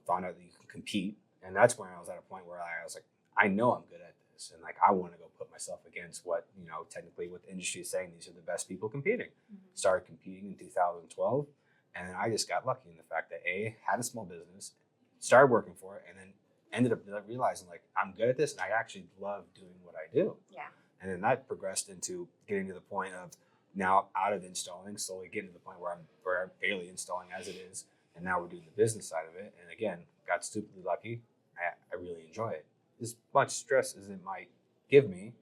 Speaker 3: found out that you can compete. And that's when I was at a point where I was like, I know I'm good at this, and like I want to go put myself against what technically what the industry is saying. These are the best people competing. Started competing in 2012, and then I just got lucky in the fact that had a small business, started working for it, and then ended up realizing like I'm good at this, and I actually love doing what I do.
Speaker 2: Yeah.
Speaker 3: And then that progressed into getting to the point of now out of installing, slowly getting to the point where I'm barely installing as it is, and now we're doing the business side of it. And again, got stupidly lucky. I really enjoy it. As much stress as it might give me,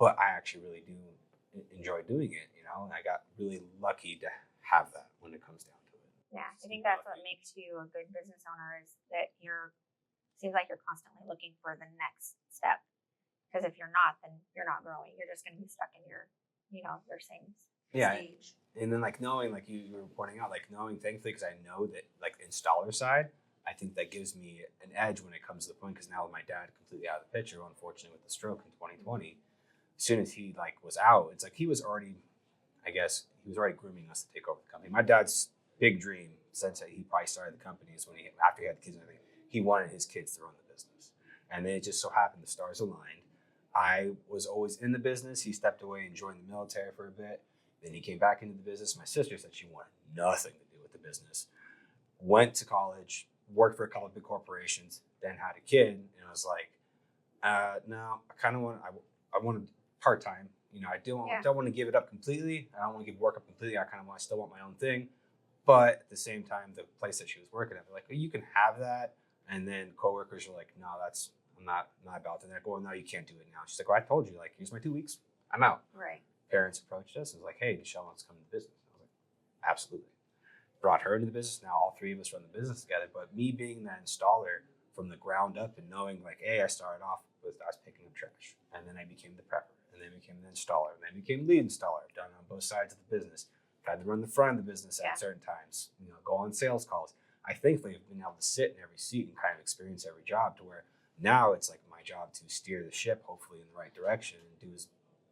Speaker 3: but I actually really do enjoy doing it, and I got really lucky to have that when it comes down to it.
Speaker 2: Yeah, I think that's what makes you a good business owner is that seems like you're constantly looking for the next step. Because if you're not, then you're not growing. You're just going to be stuck in your same stage.
Speaker 3: And then like knowing, like you were pointing out, like knowing thankfully, because I know that like the installer side, I think that gives me an edge when it comes to the point, because now with my dad completely out of the picture, unfortunately with the stroke in 2020, as soon as he like was out, it's like he was already grooming us to take over the company. My dad's big dream since he probably started the company is when after he had the kids and everything, he wanted his kids to run the business. And then it just so happened the stars aligned. I was always in the business. He stepped away and joined the military for a bit. Then he came back into the business. My sister said she wanted nothing to do with the business. Went to college, worked for a couple of big corporations, then had a kid, and I was like, no, I kind of want. I want part-time. I don't want to give it up completely. I don't want to give work up completely. I kind of still want my own thing. But at the same time, the place that she was working at, they're like, oh, you can have that. And then coworkers are like, no, I'm not about that. And I go, well, no, you can't do it now. She's like, well, I told you, like, here's my 2 weeks. I'm out.
Speaker 2: Right.
Speaker 3: Parents approached us and was like, hey, Michelle wants to come to the business. I was like, absolutely. Brought her into the business. Now all three of us run the business together. But me being that installer from the ground up and knowing like, hey, I started off with I was picking up trash. And then I became the prepper. And then became the installer. And then became lead installer. I've done it on both sides of the business. Had to run the front of the business at certain times. Go on sales calls. I thankfully have been able to sit in every seat and kind of experience every job to where now it's like my job to steer the ship hopefully in the right direction and do as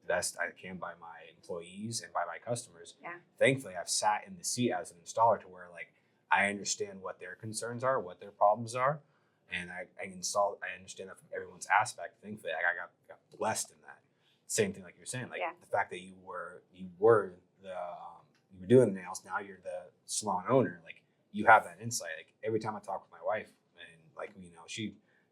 Speaker 3: best I can by my employees and by my customers.
Speaker 2: Yeah.
Speaker 3: Thankfully, I've sat in the seat as an installer to where like I understand what their concerns are, what their problems are, and I understand that from everyone's aspect. Thankfully, I got blessed in that. Same thing like you're saying, like the fact that you were doing the nails, now you're the salon owner, like you have that insight. Like every time I talk with my wife and like,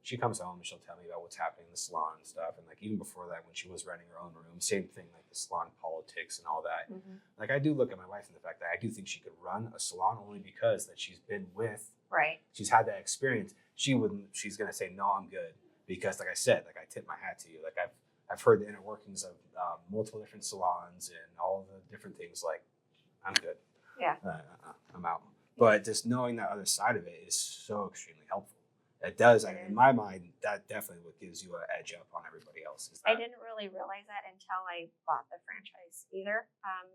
Speaker 3: she comes home and she'll tell me about what's happening in the salon and stuff. And like, even before that, when she was renting her own room, same thing, like the salon politics and all that. Mm-hmm. Like I do look at my wife and the fact that I do think she could run a salon only because that she's been with, she's had that experience. She's going to say, no, I'm good. Because like I said, like I tip my hat to you. Like I've heard the inner workings of multiple different salons and all the different things. Like, I'm good.
Speaker 2: Yeah.
Speaker 3: I'm out. But just knowing that other side of it is so extremely helpful. It does, in my mind, that definitely what gives you an edge up on everybody else.
Speaker 2: I didn't really realize that until I bought the franchise either.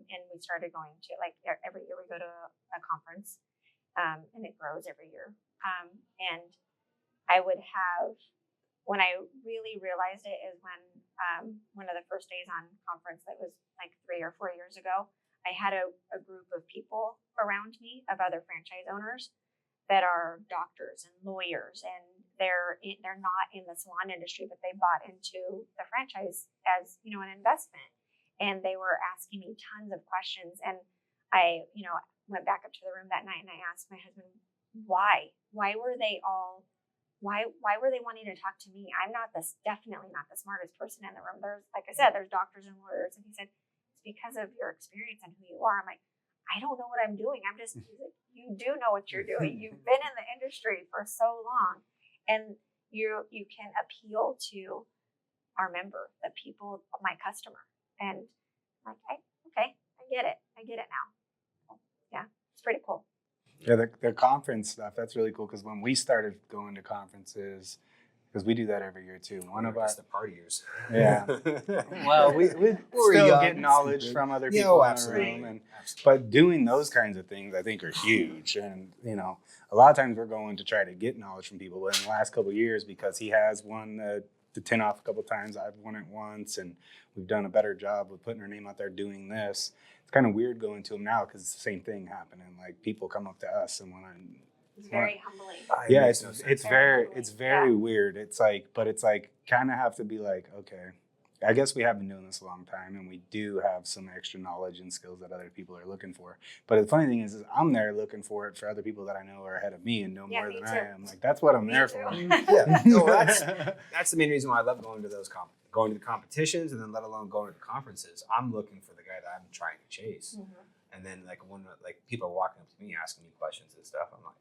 Speaker 2: And we started going to, like, every year we go to a conference, and it grows every year. And I would have, when I really realized it is when one of the first days on conference that was like 3 or 4 years ago, I had a group of people around me of other franchise owners that are doctors and lawyers, and they're not in the salon industry, but they bought into the franchise as, you know, an investment. And they were asking me tons of questions. And I, you know, went back up to the room that night and I asked my husband, why were they wanting to talk to me? I'm definitely not the smartest person in the room. There's, like I said, there's doctors and lawyers. And he said, it's because of your experience and who you are. I'm like, I don't know what I'm doing. He's like, you do know what you're doing. You've been in the industry for so long, and you can appeal to our member, the people, my customer. And I'm like, okay, I get it now. Yeah, it's pretty cool.
Speaker 1: Yeah, the conference stuff, that's really cool, because when we started going to conferences, because we do that every year too. One of our
Speaker 3: the partiers.
Speaker 1: Yeah. Well, we still
Speaker 3: young,
Speaker 1: get knowledge
Speaker 3: stupid.
Speaker 1: from other
Speaker 3: Yeah,
Speaker 1: people in the
Speaker 3: absolutely.
Speaker 1: room, but doing those kinds of things, I think, are huge. And you know, a lot of times we're going to try to get knowledge from people. But in the last couple of years, because he has won the tint off a couple of times, I've won it once, and we've done a better job with putting our name out there doing this. It's kind of weird going to him now because it's the same thing happening. Like, people come up to us and want to.
Speaker 2: It's very humbling.
Speaker 1: Yeah, it's very
Speaker 2: Yeah.
Speaker 1: weird. It's like kind of have to be like, okay, I guess we have been doing this a long time, and we do have some extra knowledge and skills that other people are looking for. But the funny thing is I'm there looking for it for other people that I know are ahead of me and know more than I am. Like, that's what I'm there for.
Speaker 3: Yeah, no, that's the main reason why I love going to those going to the competitions, and then let alone going to the conferences. I'm looking for the guy that I'm trying to chase. Mm-hmm. And then like people are walking up to me asking me questions and stuff, I'm like,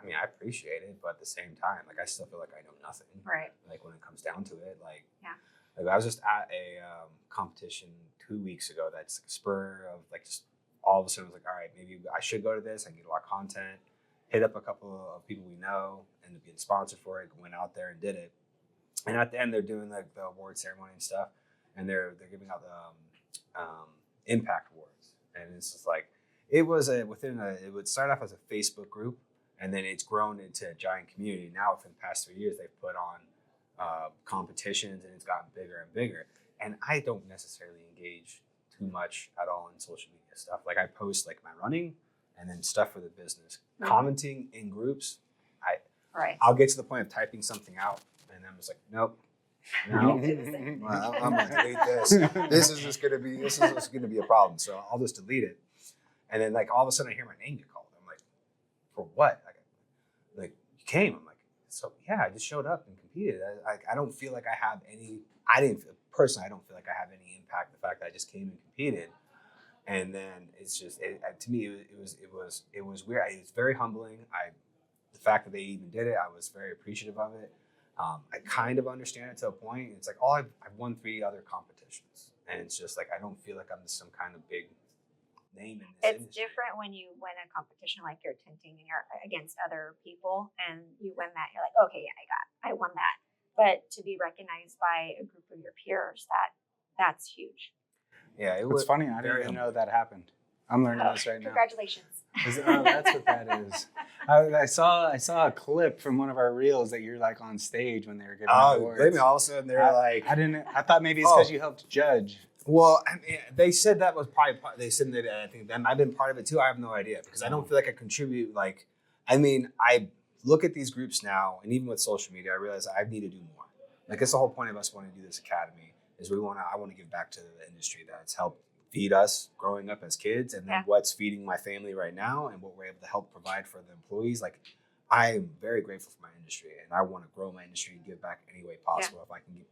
Speaker 3: I mean, I appreciate it, but at the same time, like, I still feel like I know nothing.
Speaker 2: Right.
Speaker 3: Like, when it comes down to it, like,
Speaker 2: yeah.
Speaker 3: Like, I was just at a competition 2 weeks ago. That's like a spur of, like, just all of a sudden I was like, all right, maybe I should go to this. I can get a lot of content. Hit up a couple of people we know, ended up getting sponsored for it. Went out there and did it. And at the end, they're doing like the award ceremony and stuff, and they're giving out the impact awards. And it's just like, it would start off as a Facebook group. And then it's grown into a giant community. Now, for the past 3 years, they've put on competitions, and it's gotten bigger and bigger. And I don't necessarily engage too much at all in social media stuff. Like, I post like my running and then stuff for the business. Mm-hmm. Commenting in groups, I'll get to the point of typing something out, and I'm just like, nope. No, I'm gonna delete this. This is just gonna be a problem. So I'll just delete it. And then, like, all of a sudden I hear my name get called. I'm like, for what? Like, you came. I'm like, so yeah, I just showed up and competed. I don't feel like I have any. I don't feel like I have any impact. The fact that I just came and competed, and then it's just to me it was weird. It was very humbling. The fact that they even did it, I was very appreciative of it. I kind of understand it to a point. It's like, I've won 3 other competitions, and it's just like, I don't feel like I'm just some kind of big name in this industry.
Speaker 2: Different when you win a competition like you're tinting and you're against other people, and you win that, you're like, okay, I won that. But to be recognized by a group of your peers, that's huge.
Speaker 3: Yeah,
Speaker 1: it's funny. I didn't even know that happened. I'm learning this right now.
Speaker 2: Congratulations.
Speaker 1: Oh, that's what that is. I saw a clip from one of our reels that you're like on stage when they were giving awards.
Speaker 3: Maybe all of a sudden they're like,
Speaker 1: I thought maybe it's because you helped judge.
Speaker 3: Well, I mean, they said that was probably they said that. I think that I've been part of it too. I have no idea, because I don't feel like I contribute. Like, I mean, I look at these groups now, and even with social media, I realize I need to do more. Like, that's the whole point of us wanting to do this academy, is I want to give back to the industry that's helped feed us growing up as kids, and then what's feeding my family right now, and what we're able to help provide for the employees. Like, I'm very grateful for my industry, and I want to grow my industry and give back any way possible if I can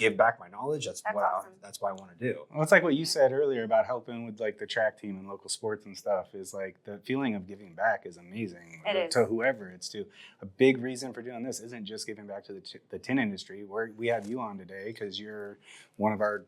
Speaker 3: give back my knowledge. That's
Speaker 2: awesome.
Speaker 3: that's what I want to do.
Speaker 1: Well, it's like what you said earlier about helping with like the track team and local sports and stuff. Is like the feeling of giving back is amazing to whoever it's to. A big reason for doing this isn't just giving back to the tin industry. We have you on today because you're one of our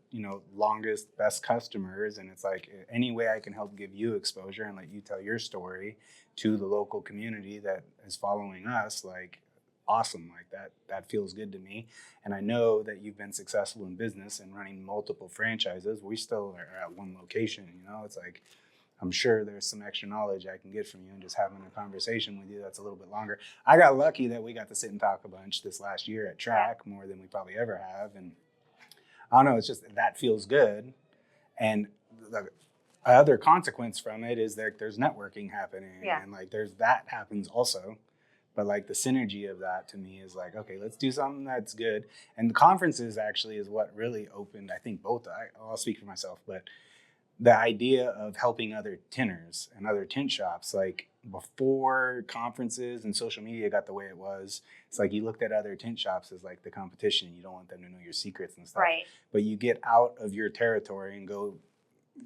Speaker 1: longest, best customers, and it's like any way I can help give you exposure and let you tell your story to the local community that is following us, like awesome, like that feels good to me. And I know that you've been successful in business and running multiple franchises. We still are at one location, it's like I'm sure there's some extra knowledge I can get from you and just having a conversation with you that's a little bit longer. I got lucky that we got to sit and talk a bunch this last year at track, more than we probably ever have. And I don't know, it's just that feels good. And the other consequence from it is that there's networking happening, and like that happens also. But like the synergy of that to me is like, okay, let's do something that's good. And the conferences actually is what really opened, I think I'll speak for myself, but the idea of helping other tinners and other tint shops, like before conferences and social media got the way it was, it's like you looked at other tint shops as like the competition. You don't want them to know your secrets and stuff.
Speaker 2: Right.
Speaker 1: But you get out of your territory and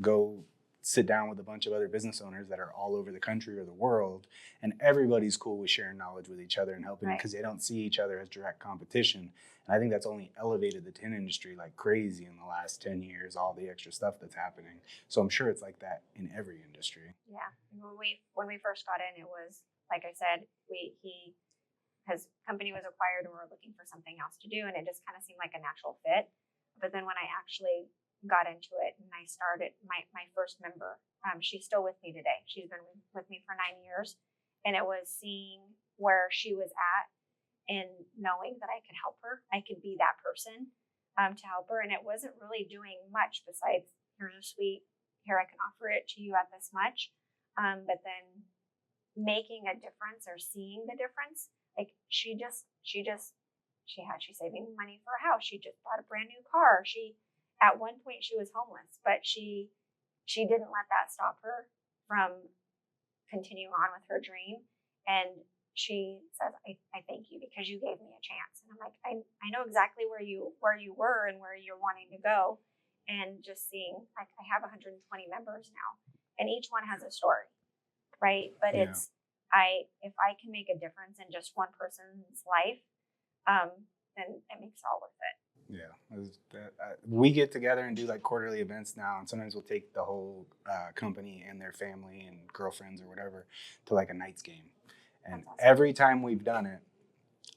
Speaker 1: go sit down with a bunch of other business owners that are all over the country or the world, and everybody's cool with sharing knowledge with each other and helping because they don't see each other as direct competition. And I think that's only elevated the tin industry like crazy in the last 10 years, all the extra stuff that's happening. So I'm sure it's like that in every industry.
Speaker 2: Yeah. When we first got in, it was, like I said, his company was acquired and we were looking for something else to do, and it just kind of seemed like a natural fit. But then when I actually got into it and I started my first member, she's still with me today. She's been with me for 9 years, and it was seeing where she was at and knowing that I could help her. I could be that person to help her. And it wasn't really doing much besides, here's a suite, here I can offer it to you at this much. But then making a difference or seeing the difference, like she's saving money for a house. She just bought a brand new car. At one point she was homeless, but she didn't let that stop her from continuing on with her dream. And she says, I thank you because you gave me a chance. And I'm like, I know exactly where you were and where you're wanting to go. And just seeing, like, I have 120 members now, and each one has a story, right? But if I can make a difference in just one person's life, then it makes it all worth it.
Speaker 1: Yeah, we get together and do like quarterly events now, and sometimes we'll take the whole company and their family and girlfriends or whatever to like a Knights game. And awesome. Every time we've done it,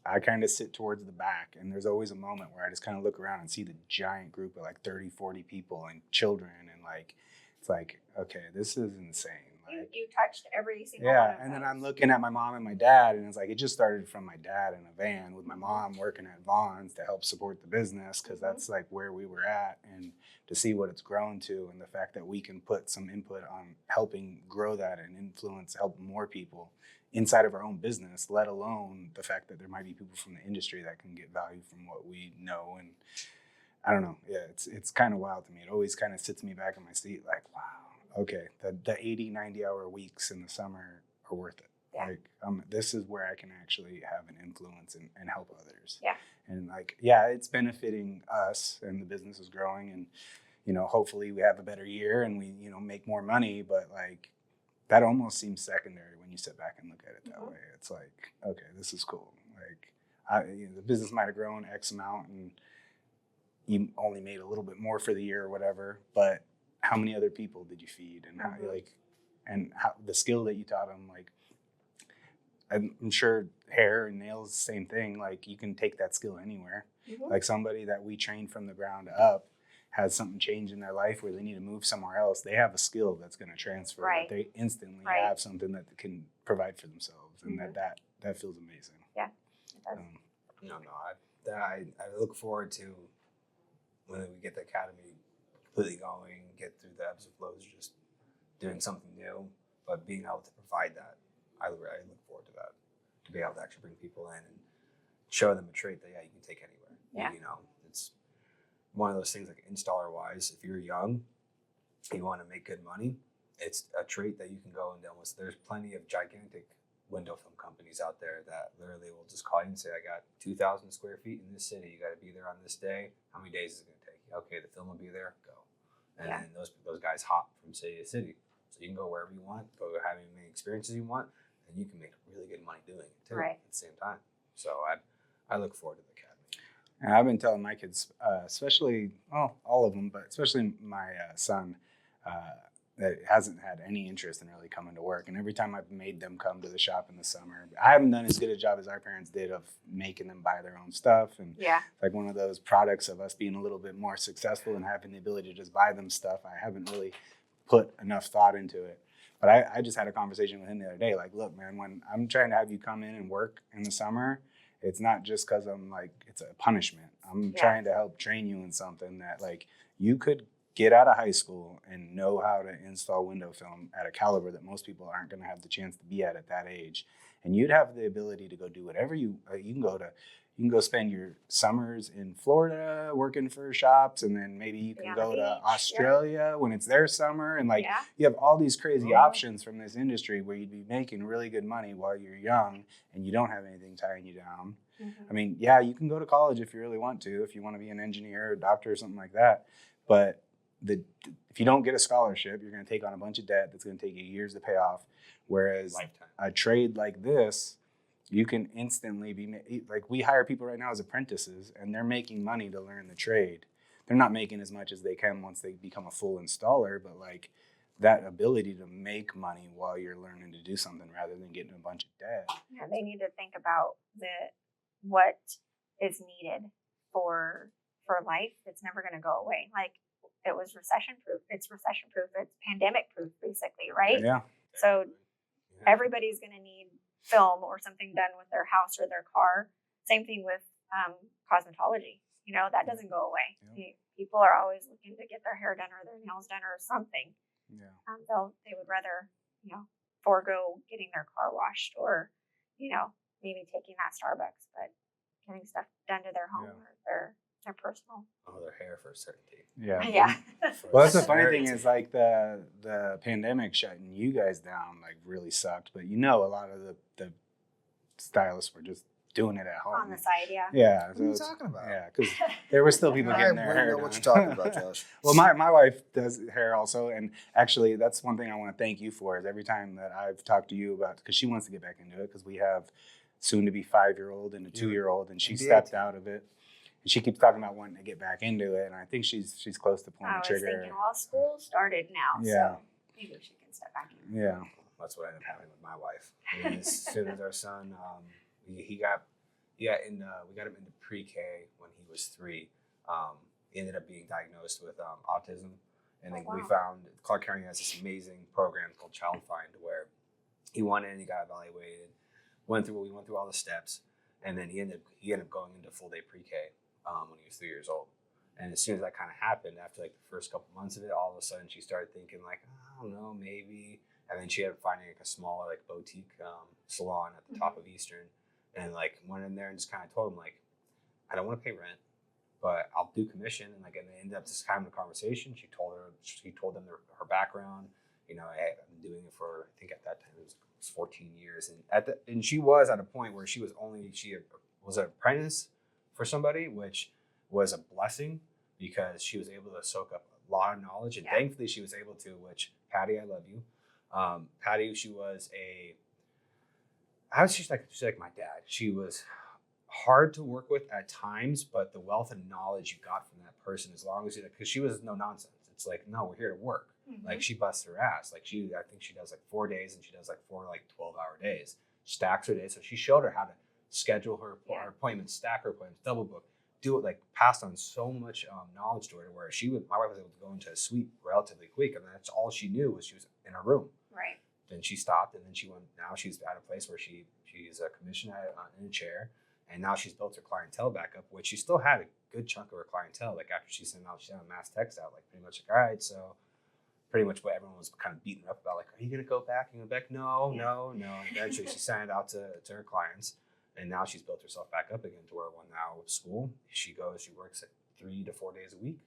Speaker 1: I kind of sit towards the back, and there's always a moment where I just kind of look around and see the giant group of like 30, 40 people and children, and like it's like, okay, this is insane. Like,
Speaker 2: you touched every single one of
Speaker 1: and then I'm looking at my mom and my dad, and it's like it just started from my dad in a van with my mom working at Vaughn's to help support the business because that's like where we were at, and to see what it's grown to, and the fact that we can put some input on helping grow that and influence, help more people inside of our own business, let alone the fact that there might be people from the industry that can get value from what we know. And I don't know, it's kind of wild to me. It always kind of sits me back in my seat like, wow. Okay, the 80, 90-hour weeks in the summer are worth it. Yeah. Like, this is where I can actually have an influence and help others.
Speaker 2: Yeah.
Speaker 1: And like, it's benefiting us, and the business is growing, and hopefully we have a better year and we make more money. But like, that almost seems secondary when you sit back and look at it that way. It's like, okay, this is cool. Like, the business might have grown X amount, and you only made a little bit more for the year or whatever, but how many other people did you feed, and how how the skill that you taught them, like I'm sure hair and nails, same thing. Like you can take that skill anywhere. Like somebody that we train from the ground up has something change in their life where they need to move somewhere else. They have a skill that's going to transfer. That they instantly have something that they can provide for themselves, and that feels amazing.
Speaker 2: Yeah, it does.
Speaker 3: I look forward to when we get the academy completely going, get through the ebbs and flows, just doing something new, but being able to provide that, I look forward to that, to be able to actually bring people in and show them a trait that you can take anywhere.
Speaker 2: Yeah.
Speaker 3: It's one of those things, like installer wise, if you're young, you want to make good money, it's a trait that you can go and almost, there's plenty of gigantic window film companies out there that literally will just call you and say, I got 2,000 square feet in this city. You got to be there on this day. How many days is it going to take you? Okay, the film will be there. Go. And then those guys hop from city to city. So you can go wherever you want, go have as many experiences you want, and you can make really good money doing it too at the same time. So I look forward to the academy.
Speaker 1: And I've been telling my kids, especially, well, all of them, but especially my son, that hasn't had any interest in really coming to work. And every time I've made them come to the shop in the summer, I haven't done as good a job as our parents did of making them buy their own stuff. And like one of those products of us being a little bit more successful and having the ability to just buy them stuff, I haven't really put enough thought into it. But I just had a conversation with him the other day, like, look, man, when I'm trying to have you come in and work in the summer, it's not just because I'm like, it's a punishment. I'm trying to help train you in something that like you could get out of high school and know how to install window film at a caliber that most people aren't going to have the chance to be at that age. And you'd have the ability to go do whatever you can go spend your summers in Florida working for shops, and then maybe you can go to Australia when it's their summer. And like you have all these crazy options from this industry where you'd be making really good money while you're young and you don't have anything tying you down. I mean, you can go to college if you really want to, if you want to be an engineer or a doctor or something like that. But if you don't get a scholarship, you're going to take on a bunch of debt that's going to take you years to pay off. Whereas a trade like this, you can instantly be like, we hire people right now as apprentices, and they're making money to learn the trade. They're not making as much as they can once they become a full installer, but like that ability to make money while you're learning to do something rather than getting a bunch of debt.
Speaker 2: Yeah, they need to think about what is needed for life. It's never going to go away. Like, it was recession proof. It's recession proof. It's pandemic proof, basically, right?
Speaker 1: Yeah.
Speaker 2: So everybody's going to need film or something done with their house or their car. Same thing with cosmetology. You know, that doesn't go away. Yeah. People are always looking to get their hair done or their nails done or something.
Speaker 1: Yeah.
Speaker 2: They would rather, forego getting their car washed or, maybe taking that Starbucks, but getting stuff done to their home or their personal.
Speaker 3: Their hair for certainty.
Speaker 1: Yeah.
Speaker 2: Yeah.
Speaker 1: Well, that's the funny thing is like the pandemic shutting you guys down like really sucked, but a lot of the stylists were just doing it at home.
Speaker 2: On the side, yeah.
Speaker 1: Yeah.
Speaker 3: What are you talking about?
Speaker 1: Yeah, because there were still people getting their hair done.
Speaker 3: I know what you're talking about, Josh.
Speaker 1: Well, my wife does hair also, and actually that's one thing I want to thank you for is every time that I've talked to you about, because she wants to get back into it, because we have soon to be 5-year-old and a 2-year-old, and she stepped out of it. And she keeps talking about wanting to get back into it, and I think she's close to pulling the trigger.
Speaker 2: I was thinking, well, school started now, so maybe she can step back in.
Speaker 1: Yeah.
Speaker 3: That's what ended up happening with my wife. And as soon as our son, we got him into pre-K when he was 3. He ended up being diagnosed with autism, and then we found Clark County has this amazing program called Child Find, where he went in, he got evaluated, we went through all the steps, and then he ended up going into full day pre-K. When he was 3 years old. And as soon as that kind of happened, after like the first couple months of it, all of a sudden she started thinking like, I don't know, maybe. And then she ended up finding like a smaller like boutique salon at the top of Eastern, and like went in there and just kind of told him like, I don't want to pay rent, but I'll do commission. And like, and they ended up just having a conversation. She told them her background. I've been doing it for, I think at that time it was 14 years, and she was at a point where she was an apprentice for somebody, which was a blessing because she was able to soak up a lot of knowledge, and thankfully she was able to, which Patty, I love you. Patty, she's like my dad. She was hard to work with at times, but the wealth of knowledge you got from that person, as long as because she was no nonsense. It's like, no, we're here to work. Like she busts her ass. Like I think she does like 4 days, and she does like 4 like 12-hour days, stacks her days. So she showed her how to schedule her appointments, stack her appointments, double book, do it, like passed on so much knowledge to her where my wife was able to go into a suite relatively quick, and that's all she knew was she was in her room.
Speaker 2: Right.
Speaker 3: Then she stopped, and then she went, now she's at a place where she's a commissioned in a chair, and now she's built her clientele back up, which she still had a good chunk of her clientele. Like after she sent a mass text out, like pretty much like, all right, so pretty much what everyone was kind of beating her up about, like, are you going to go back? You go back? No. Eventually she sent it out to her clients. And now she's built herself back up again to where now with school, she works like 3 to 4 days a week.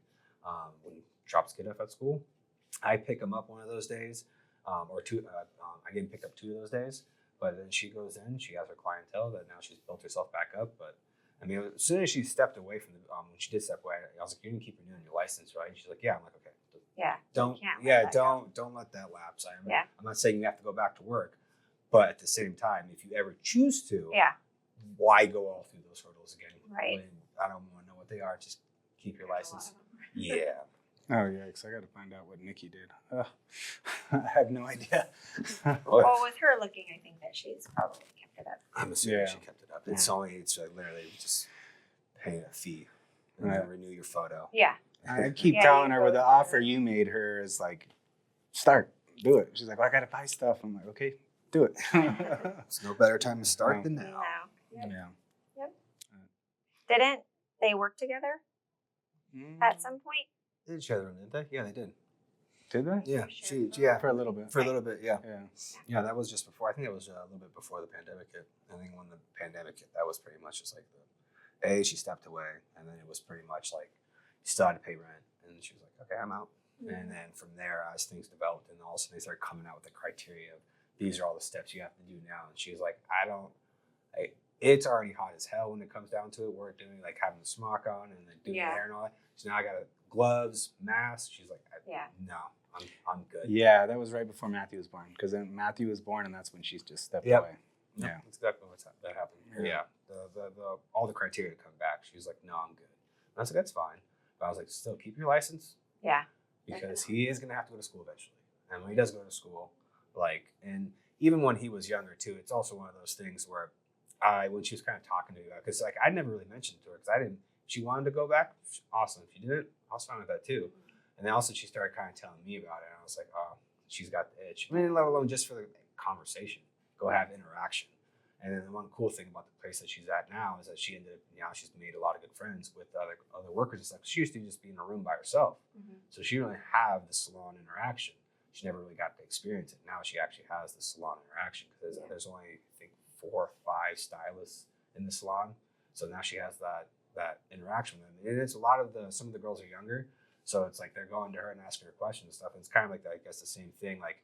Speaker 3: When drops kid off at school, I pick him up one of those days, or 2. I didn't pick up 2 of those days, But then she goes in, she has her clientele that now she's built herself back up. But I mean, as soon as she stepped away from the, when she did step away, I was like, you're gonna keep renewing your license, right? And she's like, yeah. I'm like, okay.
Speaker 2: Yeah.
Speaker 3: Don't,
Speaker 2: you can't let
Speaker 3: yeah,
Speaker 2: that go.
Speaker 3: don't let that lapse.
Speaker 2: Yeah.
Speaker 3: I'm not saying you have to go back to work, but at the same time, if you ever choose to,
Speaker 2: Yeah.
Speaker 3: why go all through those hurdles again?
Speaker 2: Right.
Speaker 3: When I don't want to know what they are. Just keep your
Speaker 2: There's a lot
Speaker 3: license.
Speaker 2: of them.
Speaker 3: Yeah.
Speaker 1: Oh yeah, because I got to find out what Nikki did. I have no idea.
Speaker 2: Well, with her looking, I think that she's probably kept it up.
Speaker 3: I'm assuming
Speaker 1: Yeah.
Speaker 3: she kept it up. It's literally just pay a fee and
Speaker 1: Right.
Speaker 3: then renew your photo.
Speaker 2: Yeah.
Speaker 1: I keep
Speaker 2: Yeah,
Speaker 1: telling
Speaker 2: you
Speaker 1: her
Speaker 2: go
Speaker 1: with the
Speaker 2: through
Speaker 1: offer
Speaker 2: it.
Speaker 1: you made her is like, start, do it. She's like, well, I got to buy stuff. I'm like, okay, do it.
Speaker 3: It's no better time to start
Speaker 1: No.
Speaker 3: than
Speaker 2: No.
Speaker 3: now.
Speaker 2: Yep.
Speaker 1: Yeah.
Speaker 2: Didn't they work together at some point?
Speaker 3: They did share their own, didn't they? Yeah, they did.
Speaker 1: Did they?
Speaker 3: Yeah,
Speaker 2: Sure.
Speaker 3: yeah,
Speaker 1: For a little bit.
Speaker 3: for a little bit, yeah.
Speaker 1: Yeah.
Speaker 3: Yeah, that was just before. I think it was a little bit before the pandemic hit. I think when the pandemic hit, that was pretty much just like she stepped away, and then it was pretty much like you still had to pay rent, and she was like, okay, I'm out. And then from there, as things developed, and all of a sudden they started coming out with the criteria of these are all the steps you have to do now. And she was like, it's already hot as hell when it comes down to it. We're doing like having the smock on and then doing the hair and all that. So now I got gloves, mask. She's like, no, I'm good.
Speaker 1: Yeah, that was right before Matthew was born. Because then Matthew was born, and that's when she just stepped
Speaker 3: Yep.
Speaker 1: away.
Speaker 3: Yep,
Speaker 1: Yeah.
Speaker 3: that's exactly that happened.
Speaker 1: Yeah.
Speaker 3: The all the criteria to come back. She was like, no, I'm good. And I was like, that's fine. But I was like, still keep your license
Speaker 2: Yeah.
Speaker 3: because he is gonna have to go to school eventually. And when he does go to school, and even when he was younger too, it's also one of those things where when she was kind of talking to me about, because like I never really mentioned to her because I didn't. She wanted to go back, awesome. If you didn't, I was fine with that too. And then also she started kind of telling me about it, and I was like, oh, she's got the itch. I mean, let alone just for the conversation, go have interaction. And then the one cool thing about the place that she's at now is that she ended up, she's made a lot of good friends with other workers and stuff. She used to just be in a room by herself, so she didn't really have the salon interaction. She never really got to experience it. Now she actually has the salon interaction because there's only I think 4 or 5 stylists in the salon, so now she has that interaction with them. And it's a lot of some of the girls are younger, so it's like they're going to her and asking her questions and stuff. And it's kind of like I guess the same thing. Like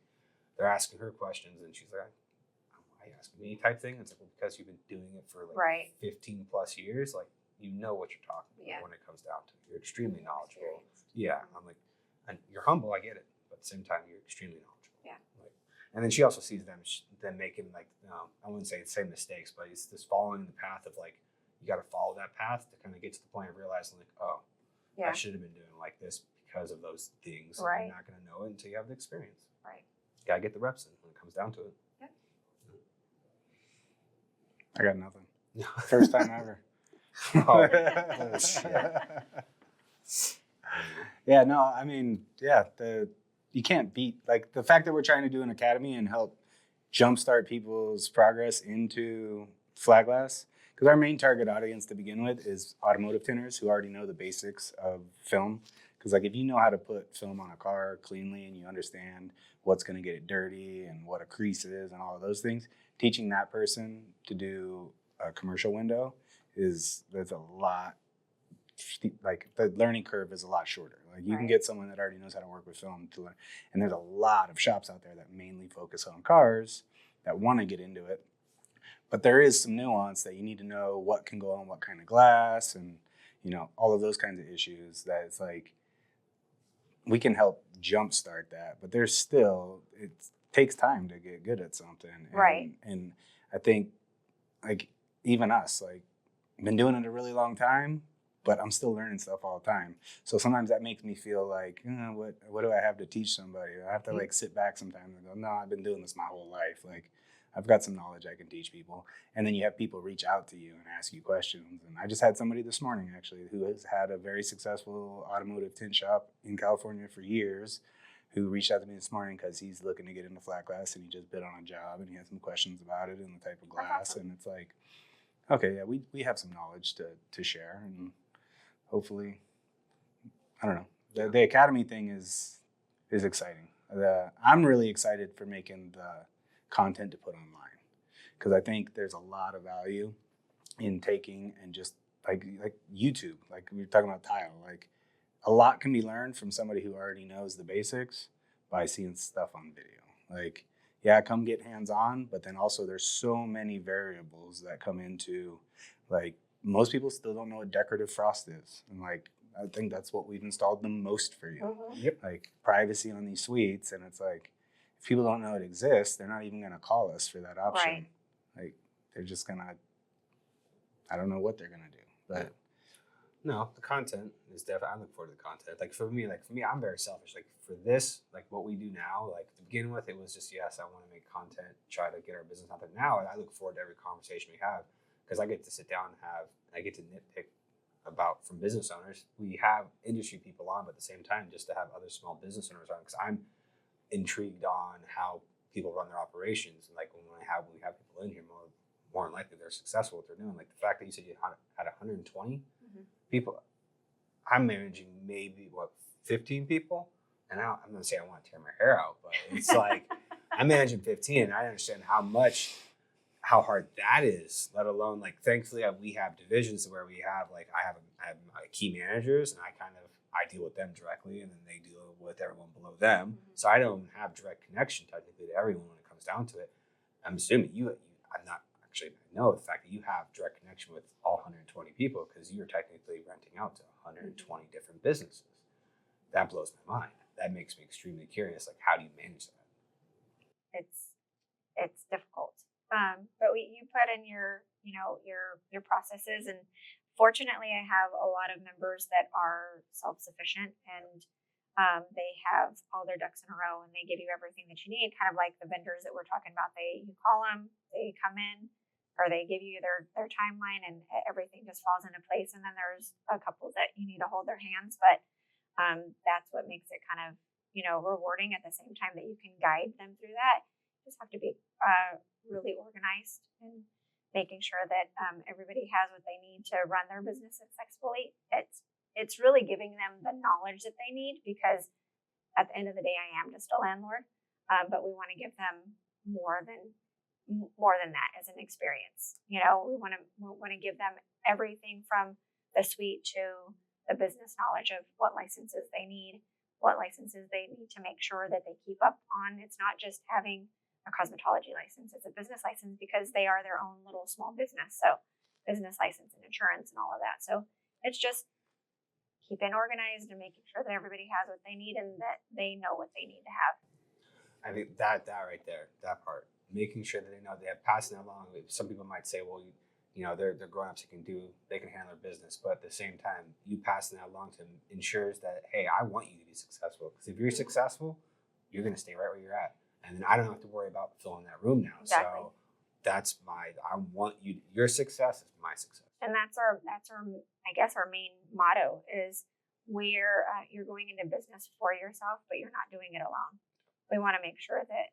Speaker 3: they're asking her questions, and she's like, "Why are you asking me?" type thing. It's like, well, because you've been doing it for like 15 plus years, like you know what you're talking about when it comes down to it. You're extremely knowledgeable. Yeah, I'm like, and you're humble. I get it, but at the same time, you're extremely knowledgeable.
Speaker 2: Yeah.
Speaker 3: Like, and then she also sees them making like I wouldn't say the same mistakes, but it's this following the path of like you got to follow that path to kind of get to the point of realizing like, oh, I should have been doing like this because of those things. And you're not going to know it until you have the experience.
Speaker 2: Right.
Speaker 3: You got to get the reps in when it comes down to it.
Speaker 2: Yep.
Speaker 1: I got nothing. First time ever.
Speaker 3: Oh, shit.
Speaker 1: Yeah, no, I mean, you can't beat, like, the fact that we're trying to do an academy and help jumpstart people's progress into flat glass, because our main target audience to begin with is automotive tinters who already know the basics of film. Because, like, if you know how to put film on a car cleanly and you understand what's going to get it dirty and what a crease is and all of those things, teaching that person to do a commercial window there's a lot, like the learning curve is a lot shorter. Like you can get someone that already knows how to work with film to learn. And there's a lot of shops out there that mainly focus on cars that want to get into it. But there is some nuance that you need to know what can go on what kind of glass and, all of those kinds of issues that it's like, we can help jumpstart that, but there's still, it takes time to get good at something.
Speaker 2: Right.
Speaker 1: And I think like even us, like been doing it a really long time, but I'm still learning stuff all the time. So sometimes that makes me feel like, what do I have to teach somebody? I have to like sit back sometimes and go, no, I've been doing this my whole life. Like I've got some knowledge I can teach people. And then you have people reach out to you and ask you questions. And I just had somebody this morning actually who has had a very successful automotive tint shop in California for years, who reached out to me this morning because he's looking to get into flat glass and he just bid on a job and he had some questions about it and the type of glass. And it's like, okay, yeah, we have some knowledge to share, and hopefully, I don't know. The academy thing is exciting. I'm really excited for making the content to put online because I think there's a lot of value in taking and just like YouTube, like we were talking about tile, like a lot can be learned from somebody who already knows the basics by seeing stuff on video. Like yeah, come get hands on, but then also there's so many variables that come into, like, most people still don't know what decorative frost is. And like, I think that's what we've installed the most for you.
Speaker 3: Yep.
Speaker 1: Like privacy on these suites. And it's like, if people don't know it exists, they're not even going to call us for that option.
Speaker 2: Right.
Speaker 1: Like, they're just going to, I don't know what they're going to do. But
Speaker 3: No, the content is definitely. I look forward to the content. Like for me, I'm very selfish. Like for this, like what we do now, like to begin with, it was just yes, I want to make content, try to get our business out there. Now, I look forward to every conversation we have because I get to sit down and I get to nitpick about from business owners. We have industry people on, but at the same time, just to have other small business owners on because I'm intrigued on how people run their operations and like when we have people in here, more than likely they're successful what they're doing. Like the fact that you said you had 120 people, I'm managing maybe 15 people, and I'm gonna say I want to tear my hair out, but it's like I'm managing 15, and I understand how hard that is. Let alone like, thankfully, we have divisions where we have like I have my key managers, and I deal with them directly, and then they deal with everyone below them. So I don't have direct connection technically to everyone when it comes down to it. I'm assuming I'm not. Actually, I know the fact that you have direct connection with all 120 people because you're technically renting out to 120 different businesses. That blows my mind. That makes me extremely curious. Like, how do you manage that?
Speaker 2: It's difficult. But you put in your processes, and fortunately, I have a lot of members that are self-sufficient and they have all their ducks in a row, and they give you everything that you need. Kind of like the vendors that we're talking about. You call them, they come in, or they give you their timeline, and everything just falls into place. And then there's a couple that you need to hold their hands, but that's what makes it kind of rewarding at the same time that you can guide them through that. You just have to be really organized and making sure that everybody has what they need to run their business successfully. It's really giving them the knowledge that they need, because at the end of the day, I am just a landlord, but we want to give them more than that as an experience. We want to give them everything from the suite to the business knowledge of what licenses they need to make sure that they keep up on. It's not just having a cosmetology license, it's a business license, because they are their own little small business. So business license and insurance and all of that. So it's just keeping organized and making sure that everybody has what they need and that they know what they need to have.
Speaker 3: I think that right there, that part, making sure that they know, they have passing that along. Some people might say, well, they're grown-ups, they can handle their business, but at the same time, you passing that along to them ensures that, hey, I want you to be successful, because if you're successful, you're going to stay right where you're at, and then I don't have to worry about filling that room now.
Speaker 2: Exactly.
Speaker 3: So I want your success is my success.
Speaker 2: And that's our I guess our main motto is you're going into business for yourself, but you're not doing it alone. We want to make sure that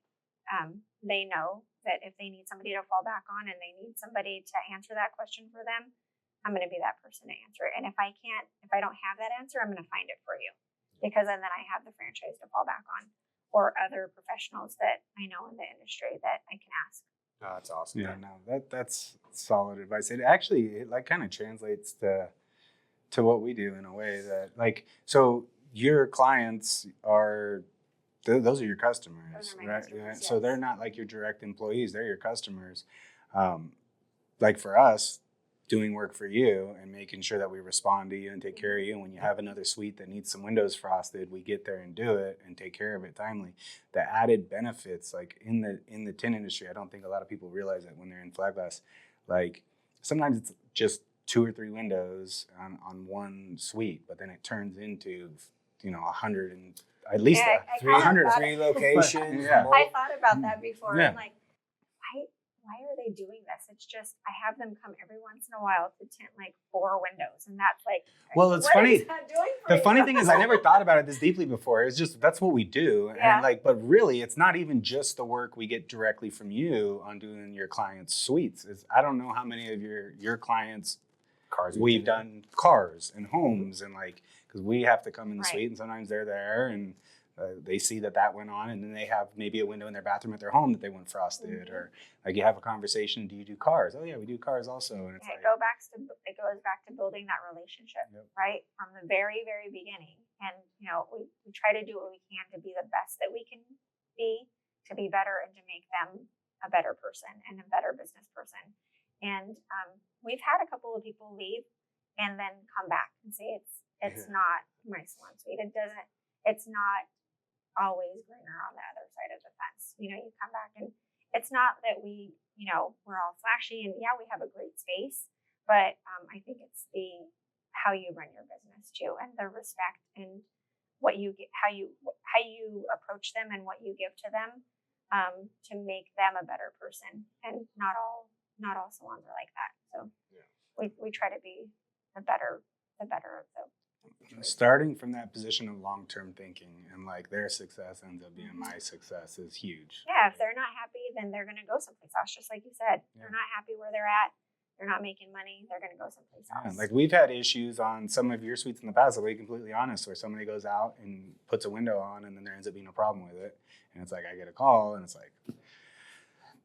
Speaker 2: they know that if they need somebody to fall back on and they need somebody to answer that question for them, I'm going to be that person to answer it. And if I don't have that answer, I'm going to find it for you, because then I have the franchise to fall back on, or other professionals that I know in the industry that I can ask.
Speaker 3: Oh, that's awesome.
Speaker 1: yeah, no, that's solid advice. It like kind of translates to what we do in a way that, like, so your clients are those are your customers,
Speaker 2: Those are my
Speaker 1: right?
Speaker 2: customers,
Speaker 1: Yeah.
Speaker 2: yes.
Speaker 1: So they're not like your direct employees; they're your customers. Like for us, doing work for you and making sure that we respond to you and take care of you. And when you have another suite that needs some windows frosted, we get there and do it and take care of it timely. The added benefits, like in the tint industry, I don't think a lot of people realize it when they're in flat glass. Like sometimes it's just 2 or 3 windows on one suite, but then it turns into 100 and at least
Speaker 2: Yeah, I thought
Speaker 1: 300
Speaker 2: about
Speaker 3: 3 locations.
Speaker 1: Yeah.
Speaker 2: I thought about that before.
Speaker 1: Yeah.
Speaker 2: I'm like, why are they doing this? It's just, I have them come every once in a while to tint like 4 windows, and that's like,
Speaker 1: Well, it's
Speaker 2: what
Speaker 1: funny.
Speaker 2: is that doing for
Speaker 1: The
Speaker 2: you?
Speaker 1: funny thing is, I never thought about it this deeply before. It's just that's what we do,
Speaker 2: Yeah.
Speaker 1: and but really, it's not even just the work we get directly from you on doing your clients' suites. I don't know how many of your clients
Speaker 3: Cars.
Speaker 1: we've done cars and homes, and because we have to come in the
Speaker 2: Right.
Speaker 1: suite, and sometimes they're there and they see that went on, and then they have maybe a window in their bathroom at their home that they want frosted, or you have a conversation. Do you do cars? Oh yeah, we do cars also, and it's
Speaker 2: it goes back to building that relationship,
Speaker 1: Yep.
Speaker 2: right? From the very, very beginning. And, we try to do what we can to be the best that we can be, to be better and to make them a better person and a better business person. And we've had a couple of people leave and then come back and say it's not My Salon Suite. It's not always greener on the other side of the fence. You come back and it's not that we're all flashy and yeah, we have a great space, but I think it's how you run your business too, and the respect and what you get, how you approach them and what you give to them to make them a better person. And not all salons are like that. So we try to be the better of the.
Speaker 1: Starting from that position of long-term thinking and like their success ends up being my success is huge.
Speaker 2: Yeah, if they're not happy, then they're going to go someplace else. Just like you said, they're not happy where they're at. They're not making money. They're going to go someplace else.
Speaker 1: Like we've had issues on some of your suites in the past, I'll be completely honest, where somebody goes out and puts a window on and then there ends up being a problem with it. And it's like, I get a call and it's like,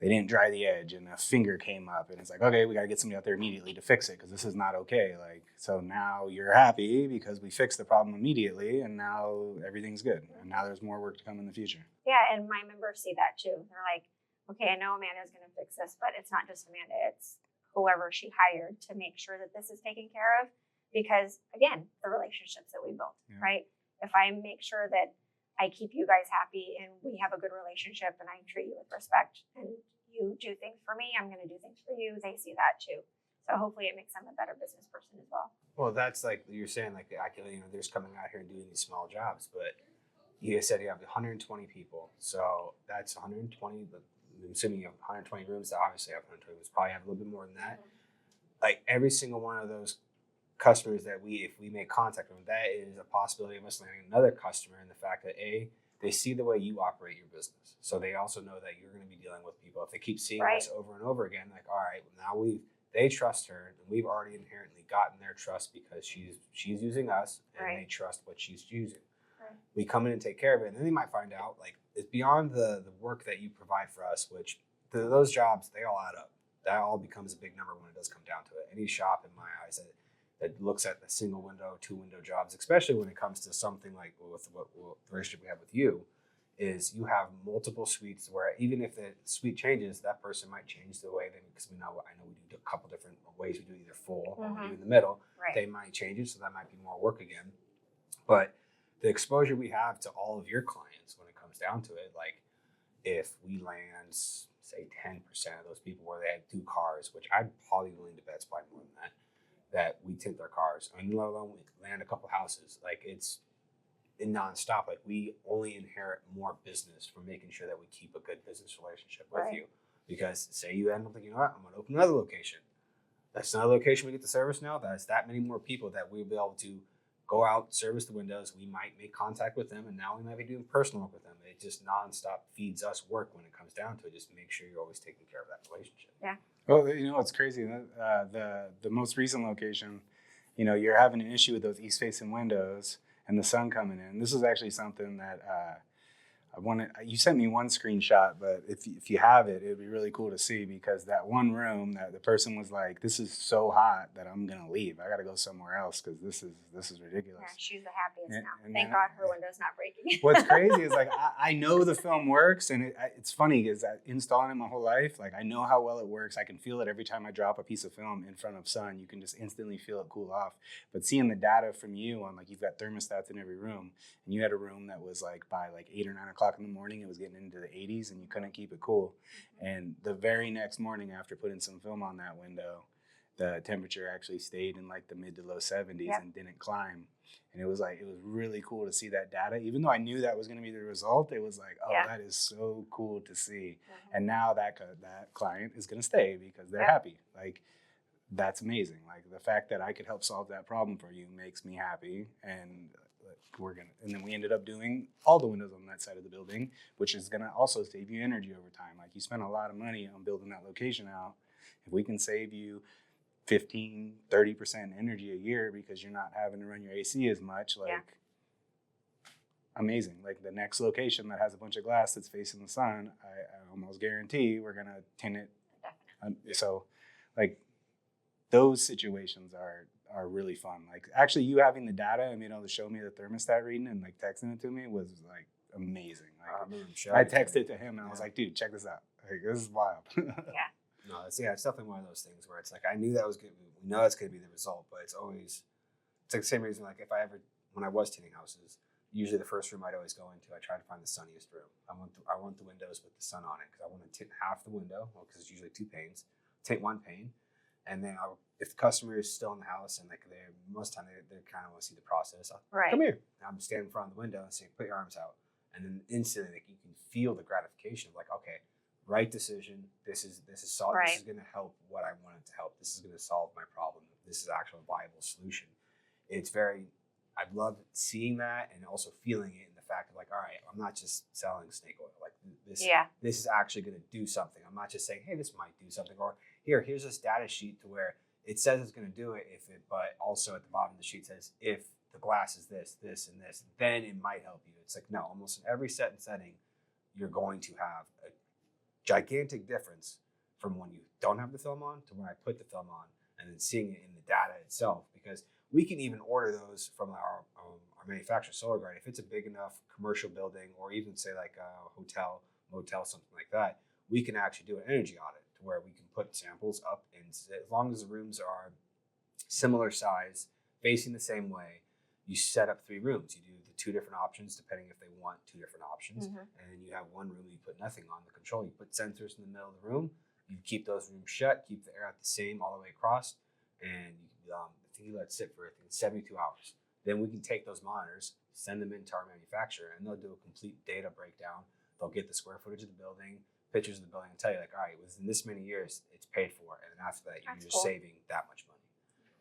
Speaker 1: they didn't dry the edge and a finger came up and it's like, okay, we got to get somebody out there immediately to fix it because this is not okay. Like, so now you're happy because we fixed the problem immediately and now everything's good. And now there's more work to come in the future.
Speaker 2: Yeah, and my members see that too. They're like, okay, I know Amanda's going to fix this, but it's not just Amanda, it's whoever she hired to make sure that this is taken care of. Because again, the relationships that we built, right? If I make sure that I keep you guys happy and we have a good relationship and I treat you with respect and you do things for me, I'm going to do things for you. They see that too. So hopefully it makes them a better business person as well.
Speaker 3: Well, that's like you're saying, like they're just coming out here and doing these small jobs, but you said you have 120 people. So that's 120, but I'm assuming you have 120 rooms. That obviously have 120 rooms, probably have a little bit more than that. Like every single one of those customers that if we make contact with them, that is a possibility of us landing another customer in the fact that they see the way you operate your business. So they also know that you're going to be dealing with people. If they keep seeing this over and over again, like, all right, now they trust her and we've already inherently gotten their trust because she's using us and they trust what she's using. Right. We come in and take care of it. And then they might find out like it's beyond the work that you provide for us, which those jobs, they all add up. That all becomes a big number when it does come down to it. Any shop in my eyes that looks at the single window, 2-window jobs, especially when it comes to something like with the relationship we have with you, is you have multiple suites where even if the suite changes, that person might change the way because I know we do a couple different ways. We do either full or we do in the middle. Right. They might change it, so that might be more work again. But the exposure we have to all of your clients when it comes down to it, like if we land, say 10% of those people where they have 2 cars, which I'd probably willing to bet it's probably more than that we tint their cars. I mean, let alone we land a couple houses. Like it's nonstop. Like we only inherit more business from making sure that we keep a good business relationship with you. Because say you end up like, you know what, I'm going to open another location. That's another location we get to service now. That's that many more people that we'll be able to go out, service the windows. We might make contact with them, and now we might be doing personal work with them. It just nonstop feeds us work when it comes down to it. Just to make sure you're always taking care of that relationship. Yeah.
Speaker 1: Well, it's crazy. The most recent location, you're having an issue with those east-facing windows and the sun coming in. This is actually something that you sent me one screenshot, but if you have it, it'd be really cool to see because that one room that the person was like, this is so hot that I'm going to leave. I got to go somewhere else because this is ridiculous.
Speaker 2: Yeah, she's the happiest now. Thank God her window's not breaking.
Speaker 1: What's crazy is like, I know the film works and it's funny because installing it my whole life, like I know how well it works. I can feel it every time I drop a piece of film in front of sun. You can just instantly feel it cool off. But seeing the data from you on like, you've got thermostats in every room and you had a room that was like by like 8 or 9 o'clock in the morning, it was getting into the 80s and you couldn't keep it cool. And the very next morning after putting some film on that window, the temperature actually stayed in like the mid to low 70s and didn't climb. And it was really cool to see that data. Even though I knew that was going to be the result, it was like, that is so cool to see. And now that client is going to stay because they're happy. Like, that's amazing. Like the fact that I could help solve that problem for you makes me happy. And then we ended up doing all the windows on that side of the building, which is gonna also save you energy over time. Like you spend a lot of money on building that location out. If we can save you 15-30% energy a year because you're not having to run your AC as much, amazing. Like the next location that has a bunch of glass that's facing the sun, I almost guarantee we're gonna tint it. So like those situations are really fun. Like actually you having the data and being able to show me the thermostat reading and like texting it to me was like amazing.
Speaker 3: I
Speaker 1: Like,
Speaker 3: remember him
Speaker 1: I
Speaker 3: showing it to me.
Speaker 1: texted to him and I was like, dude, check this out. Like, this is wild.
Speaker 2: Yeah.
Speaker 3: No, it's definitely one of those things where it's like I knew that was good. We know it's going to be the result, but it's like the same reason. Like when I was tinting houses, usually the first room I'd always go into, I try to find the sunniest room. I want the windows with the sun on it because I want to tint half the window, because it's usually 2 panes, tint 1 pane, and then if the customer is still in the house and like most of the time they kind of want to see the process,
Speaker 2: Right.
Speaker 3: come here. And I'm standing in front of the window and say, put your arms out, and then instantly like you can feel the gratification of like, okay, right decision. This is solid.
Speaker 2: Right.
Speaker 3: This is going to help what I wanted to help. This is going to solve my problem. This is actually a viable solution. I love seeing that and also feeling it in the fact of like, all right, I'm not just selling snake oil. Like this is actually going to do something. I'm not just saying, hey, this might do something, or here's this data sheet to where it says it's going to do it but also at the bottom of the sheet says, if the glass is this, this, and this, then it might help you. It's like, no, almost in every set and setting, you're going to have a gigantic difference from when you don't have the film on to when I put the film on, and then seeing it in the data itself, because we can even order those from our manufacturer, Solar Guard. If it's a big enough commercial building, or even say like a hotel, motel, something like that, we can actually do an energy audit to where we can put samples up, and as long as the rooms are similar size, facing the same way, you set up 3 rooms. You do the 2 different options depending if they want 2 different options, and then you have 1 room you put nothing on the control. You put sensors in the middle of the room. You keep those rooms shut, keep the air out the same all the way across, and I think you let it sit for 72 hours. Then we can take those monitors, send them into our manufacturer, and they'll do a complete data breakdown. They'll get the square footage of the building, pictures of the building, and tell you like, all right, within this many years, it's paid for, and then after that, you're just saving that much money.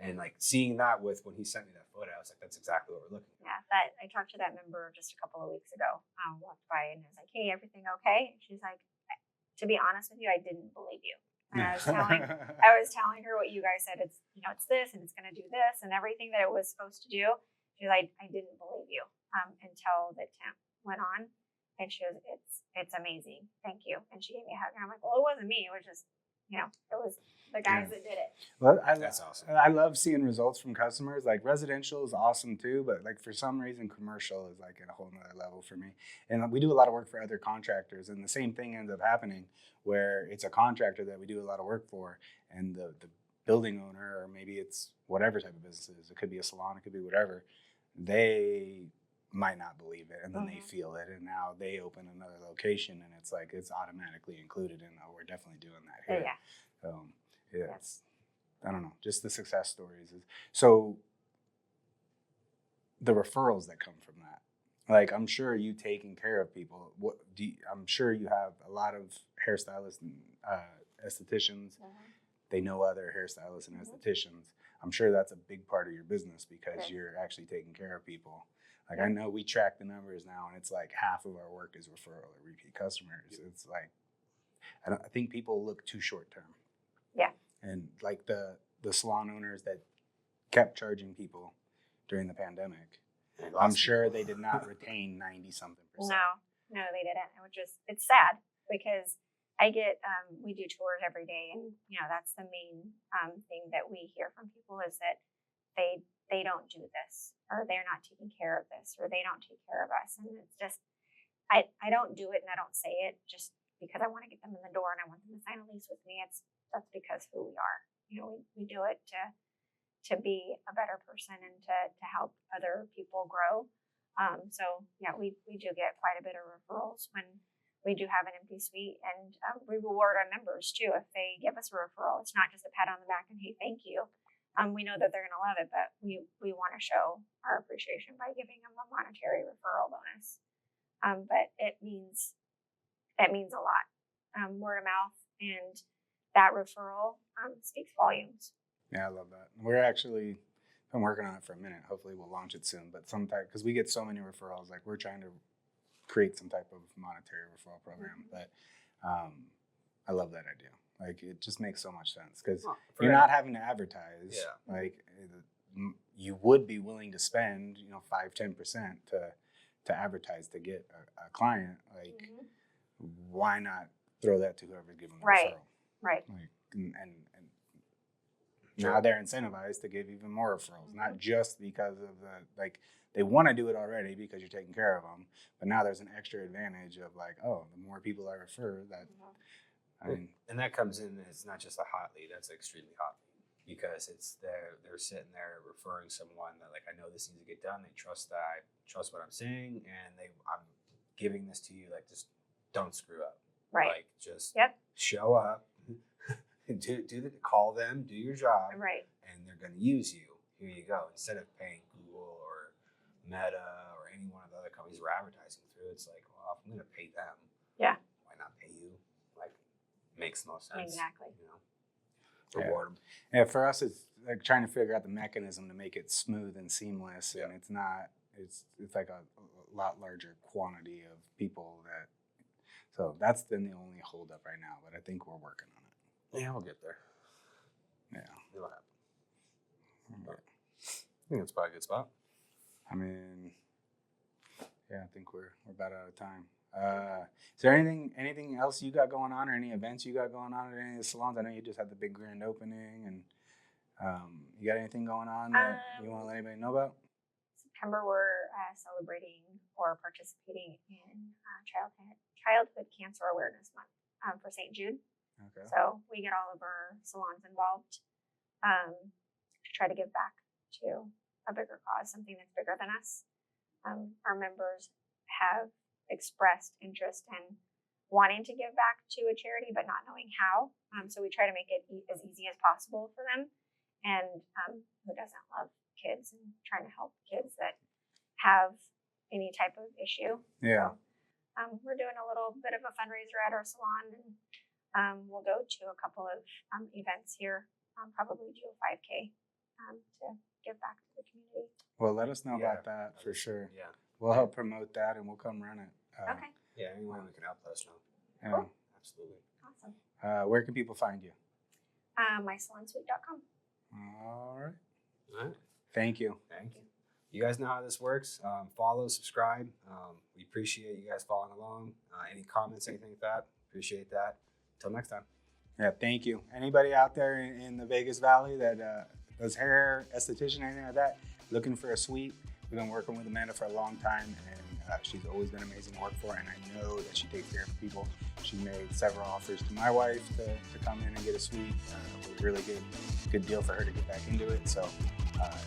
Speaker 3: And like seeing that when he sent me that photo, I was like, that's exactly what we're looking for.
Speaker 2: Yeah, I talked to that member just a couple of weeks ago. Walked by and I was like, hey, everything okay? And she's like, to be honest with you, I didn't believe you. And I was telling her what you guys said. It's this and it's going to do this and everything that it was supposed to do. She's like, I didn't believe you until the temp went on, and she was, it's amazing. Thank you. And she gave me a hug. And I'm like, well, it wasn't me. It was just, it was the guys that did it.
Speaker 1: Well,
Speaker 3: That's awesome.
Speaker 1: I love seeing results from customers. Like residential is awesome too, but like for some reason commercial is like at a whole nother level for me. And we do a lot of work for other contractors, and the same thing ends up happening where it's a contractor that we do a lot of work for, and the building owner, or maybe it's whatever type of business it is, it could be a salon, it could be whatever, they might not believe it, and then they feel it, and now they open another location, and it's like it's automatically included in, oh, we're definitely doing that here.
Speaker 2: Yeah.
Speaker 1: It's, I don't know, just the success stories. So the referrals that come from that, like I'm sure you taking care of people. I'm sure you have a lot of hairstylists and estheticians. They know other hairstylists and estheticians. I'm sure that's a big part of your business because you're actually taking care of people. Like I know we track the numbers now, and it's like half of our work is referral or repeat customers. It's like I think people look too short term.
Speaker 2: Yeah.
Speaker 1: And like the salon owners that kept charging people during the pandemic, I'm sure they did not retain 90-something%.
Speaker 2: No, they didn't. It's sad because we do tours every day, and that's the main thing that we hear from people is that they don't do this, or they're not taking care of this, or they don't take care of us. And it's just, I don't do it and I don't say it just because I want to get them in the door and I want them to sign a lease with me. That's because who we are. We do it to be a better person and to help other people grow. So yeah, we do get quite a bit of referrals when we do have an empty suite, and we reward our members too. If they give us a referral, it's not just a pat on the back and hey, thank you. We know that they're going to love it, but we want to show our appreciation by giving them a monetary referral bonus. But it means a lot. Word of mouth and that referral speaks volumes.
Speaker 1: Yeah, I love that. We're actually been working on it for a minute. Hopefully we'll launch it soon. But because we get so many referrals, like we're trying to create some type of monetary referral program. But I love that idea. Like it just makes so much sense because you're not having to advertise.
Speaker 3: Yeah.
Speaker 1: Like you would be willing to spend 5-10% to advertise to get a client. Like why not throw that to whoever's giving the referral?
Speaker 2: Right.
Speaker 1: Like and Now they're incentivized to give even more referrals, not just because of they want to do it already because you're taking care of them, but now there's an extra advantage of like, oh, the more people I refer, that I mean,
Speaker 3: and that comes in. It's not just a hot lead; that's an extremely hot lead because it's they're sitting there referring someone that like I know this needs to get done. They trust that I trust what I'm saying, and I'm giving this to you. Like just don't screw up.
Speaker 2: Right.
Speaker 3: Like just show up, call them, do your job,
Speaker 2: right,
Speaker 3: and they're going to use you. Here you go. Instead of paying Google or Meta or any one of the other companies we're advertising through, it's like, well, if I'm going to pay them, why not pay you? Like, makes no sense.
Speaker 2: Exactly.
Speaker 3: You know, reward them.
Speaker 1: Yeah, for us, it's like trying to figure out the mechanism to make it smooth and seamless, and it's not. It's like a lot larger quantity of people that. So that's been the only holdup right now, but I think we're working on it.
Speaker 3: Yeah, we'll get there.
Speaker 1: Yeah,
Speaker 3: It'll happen. But I think it's probably a good spot.
Speaker 1: I mean, yeah, I think we're about out of time. Is there anything else you got going on, or any events you got going on at any of the salons? I know you just had the big grand opening, and you got anything going on that you want to let anybody know about?
Speaker 2: September, we're celebrating or participating in Childhood Cancer Awareness Month for St. Jude.
Speaker 1: Okay.
Speaker 2: So we get all of our salons involved to try to give back to a bigger cause, something that's bigger than us. Our members have expressed interest in wanting to give back to a charity, but not knowing how. So we try to make it as easy as possible for them. And who doesn't love kids and trying to help kids that have any type of issue?
Speaker 1: Yeah.
Speaker 2: So, we're doing a little bit of a fundraiser at our salon, and we'll go to a couple of events here. Probably do a 5K to give back to the community.
Speaker 1: Well, let us know about that for sure.
Speaker 3: Yeah.
Speaker 1: We'll help promote that, and we'll come run it.
Speaker 2: Okay.
Speaker 3: Yeah, anyone who can help us know.
Speaker 1: Yeah.
Speaker 2: Cool.
Speaker 3: Absolutely.
Speaker 2: Awesome.
Speaker 1: Where can people find you?
Speaker 2: MySalonSuite.com.
Speaker 1: All right.
Speaker 3: All right.
Speaker 1: Thank you.
Speaker 3: Thank you. You guys know how this works. Follow, subscribe. We appreciate you guys following along. Any comments, anything like that, appreciate that. Until next time.
Speaker 1: Yeah, thank you. Anybody out there in the Vegas Valley that does hair, esthetician, anything like that, looking for a suite, we've been working with Amanda for a long time, and she's always been amazing to work for, and I know that she takes care of people. She made several offers to my wife to come in and get a suite. It was a really good deal for her to get back into it. So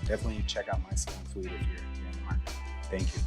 Speaker 1: definitely check out My Salon Suite if you're in the market. Thank you.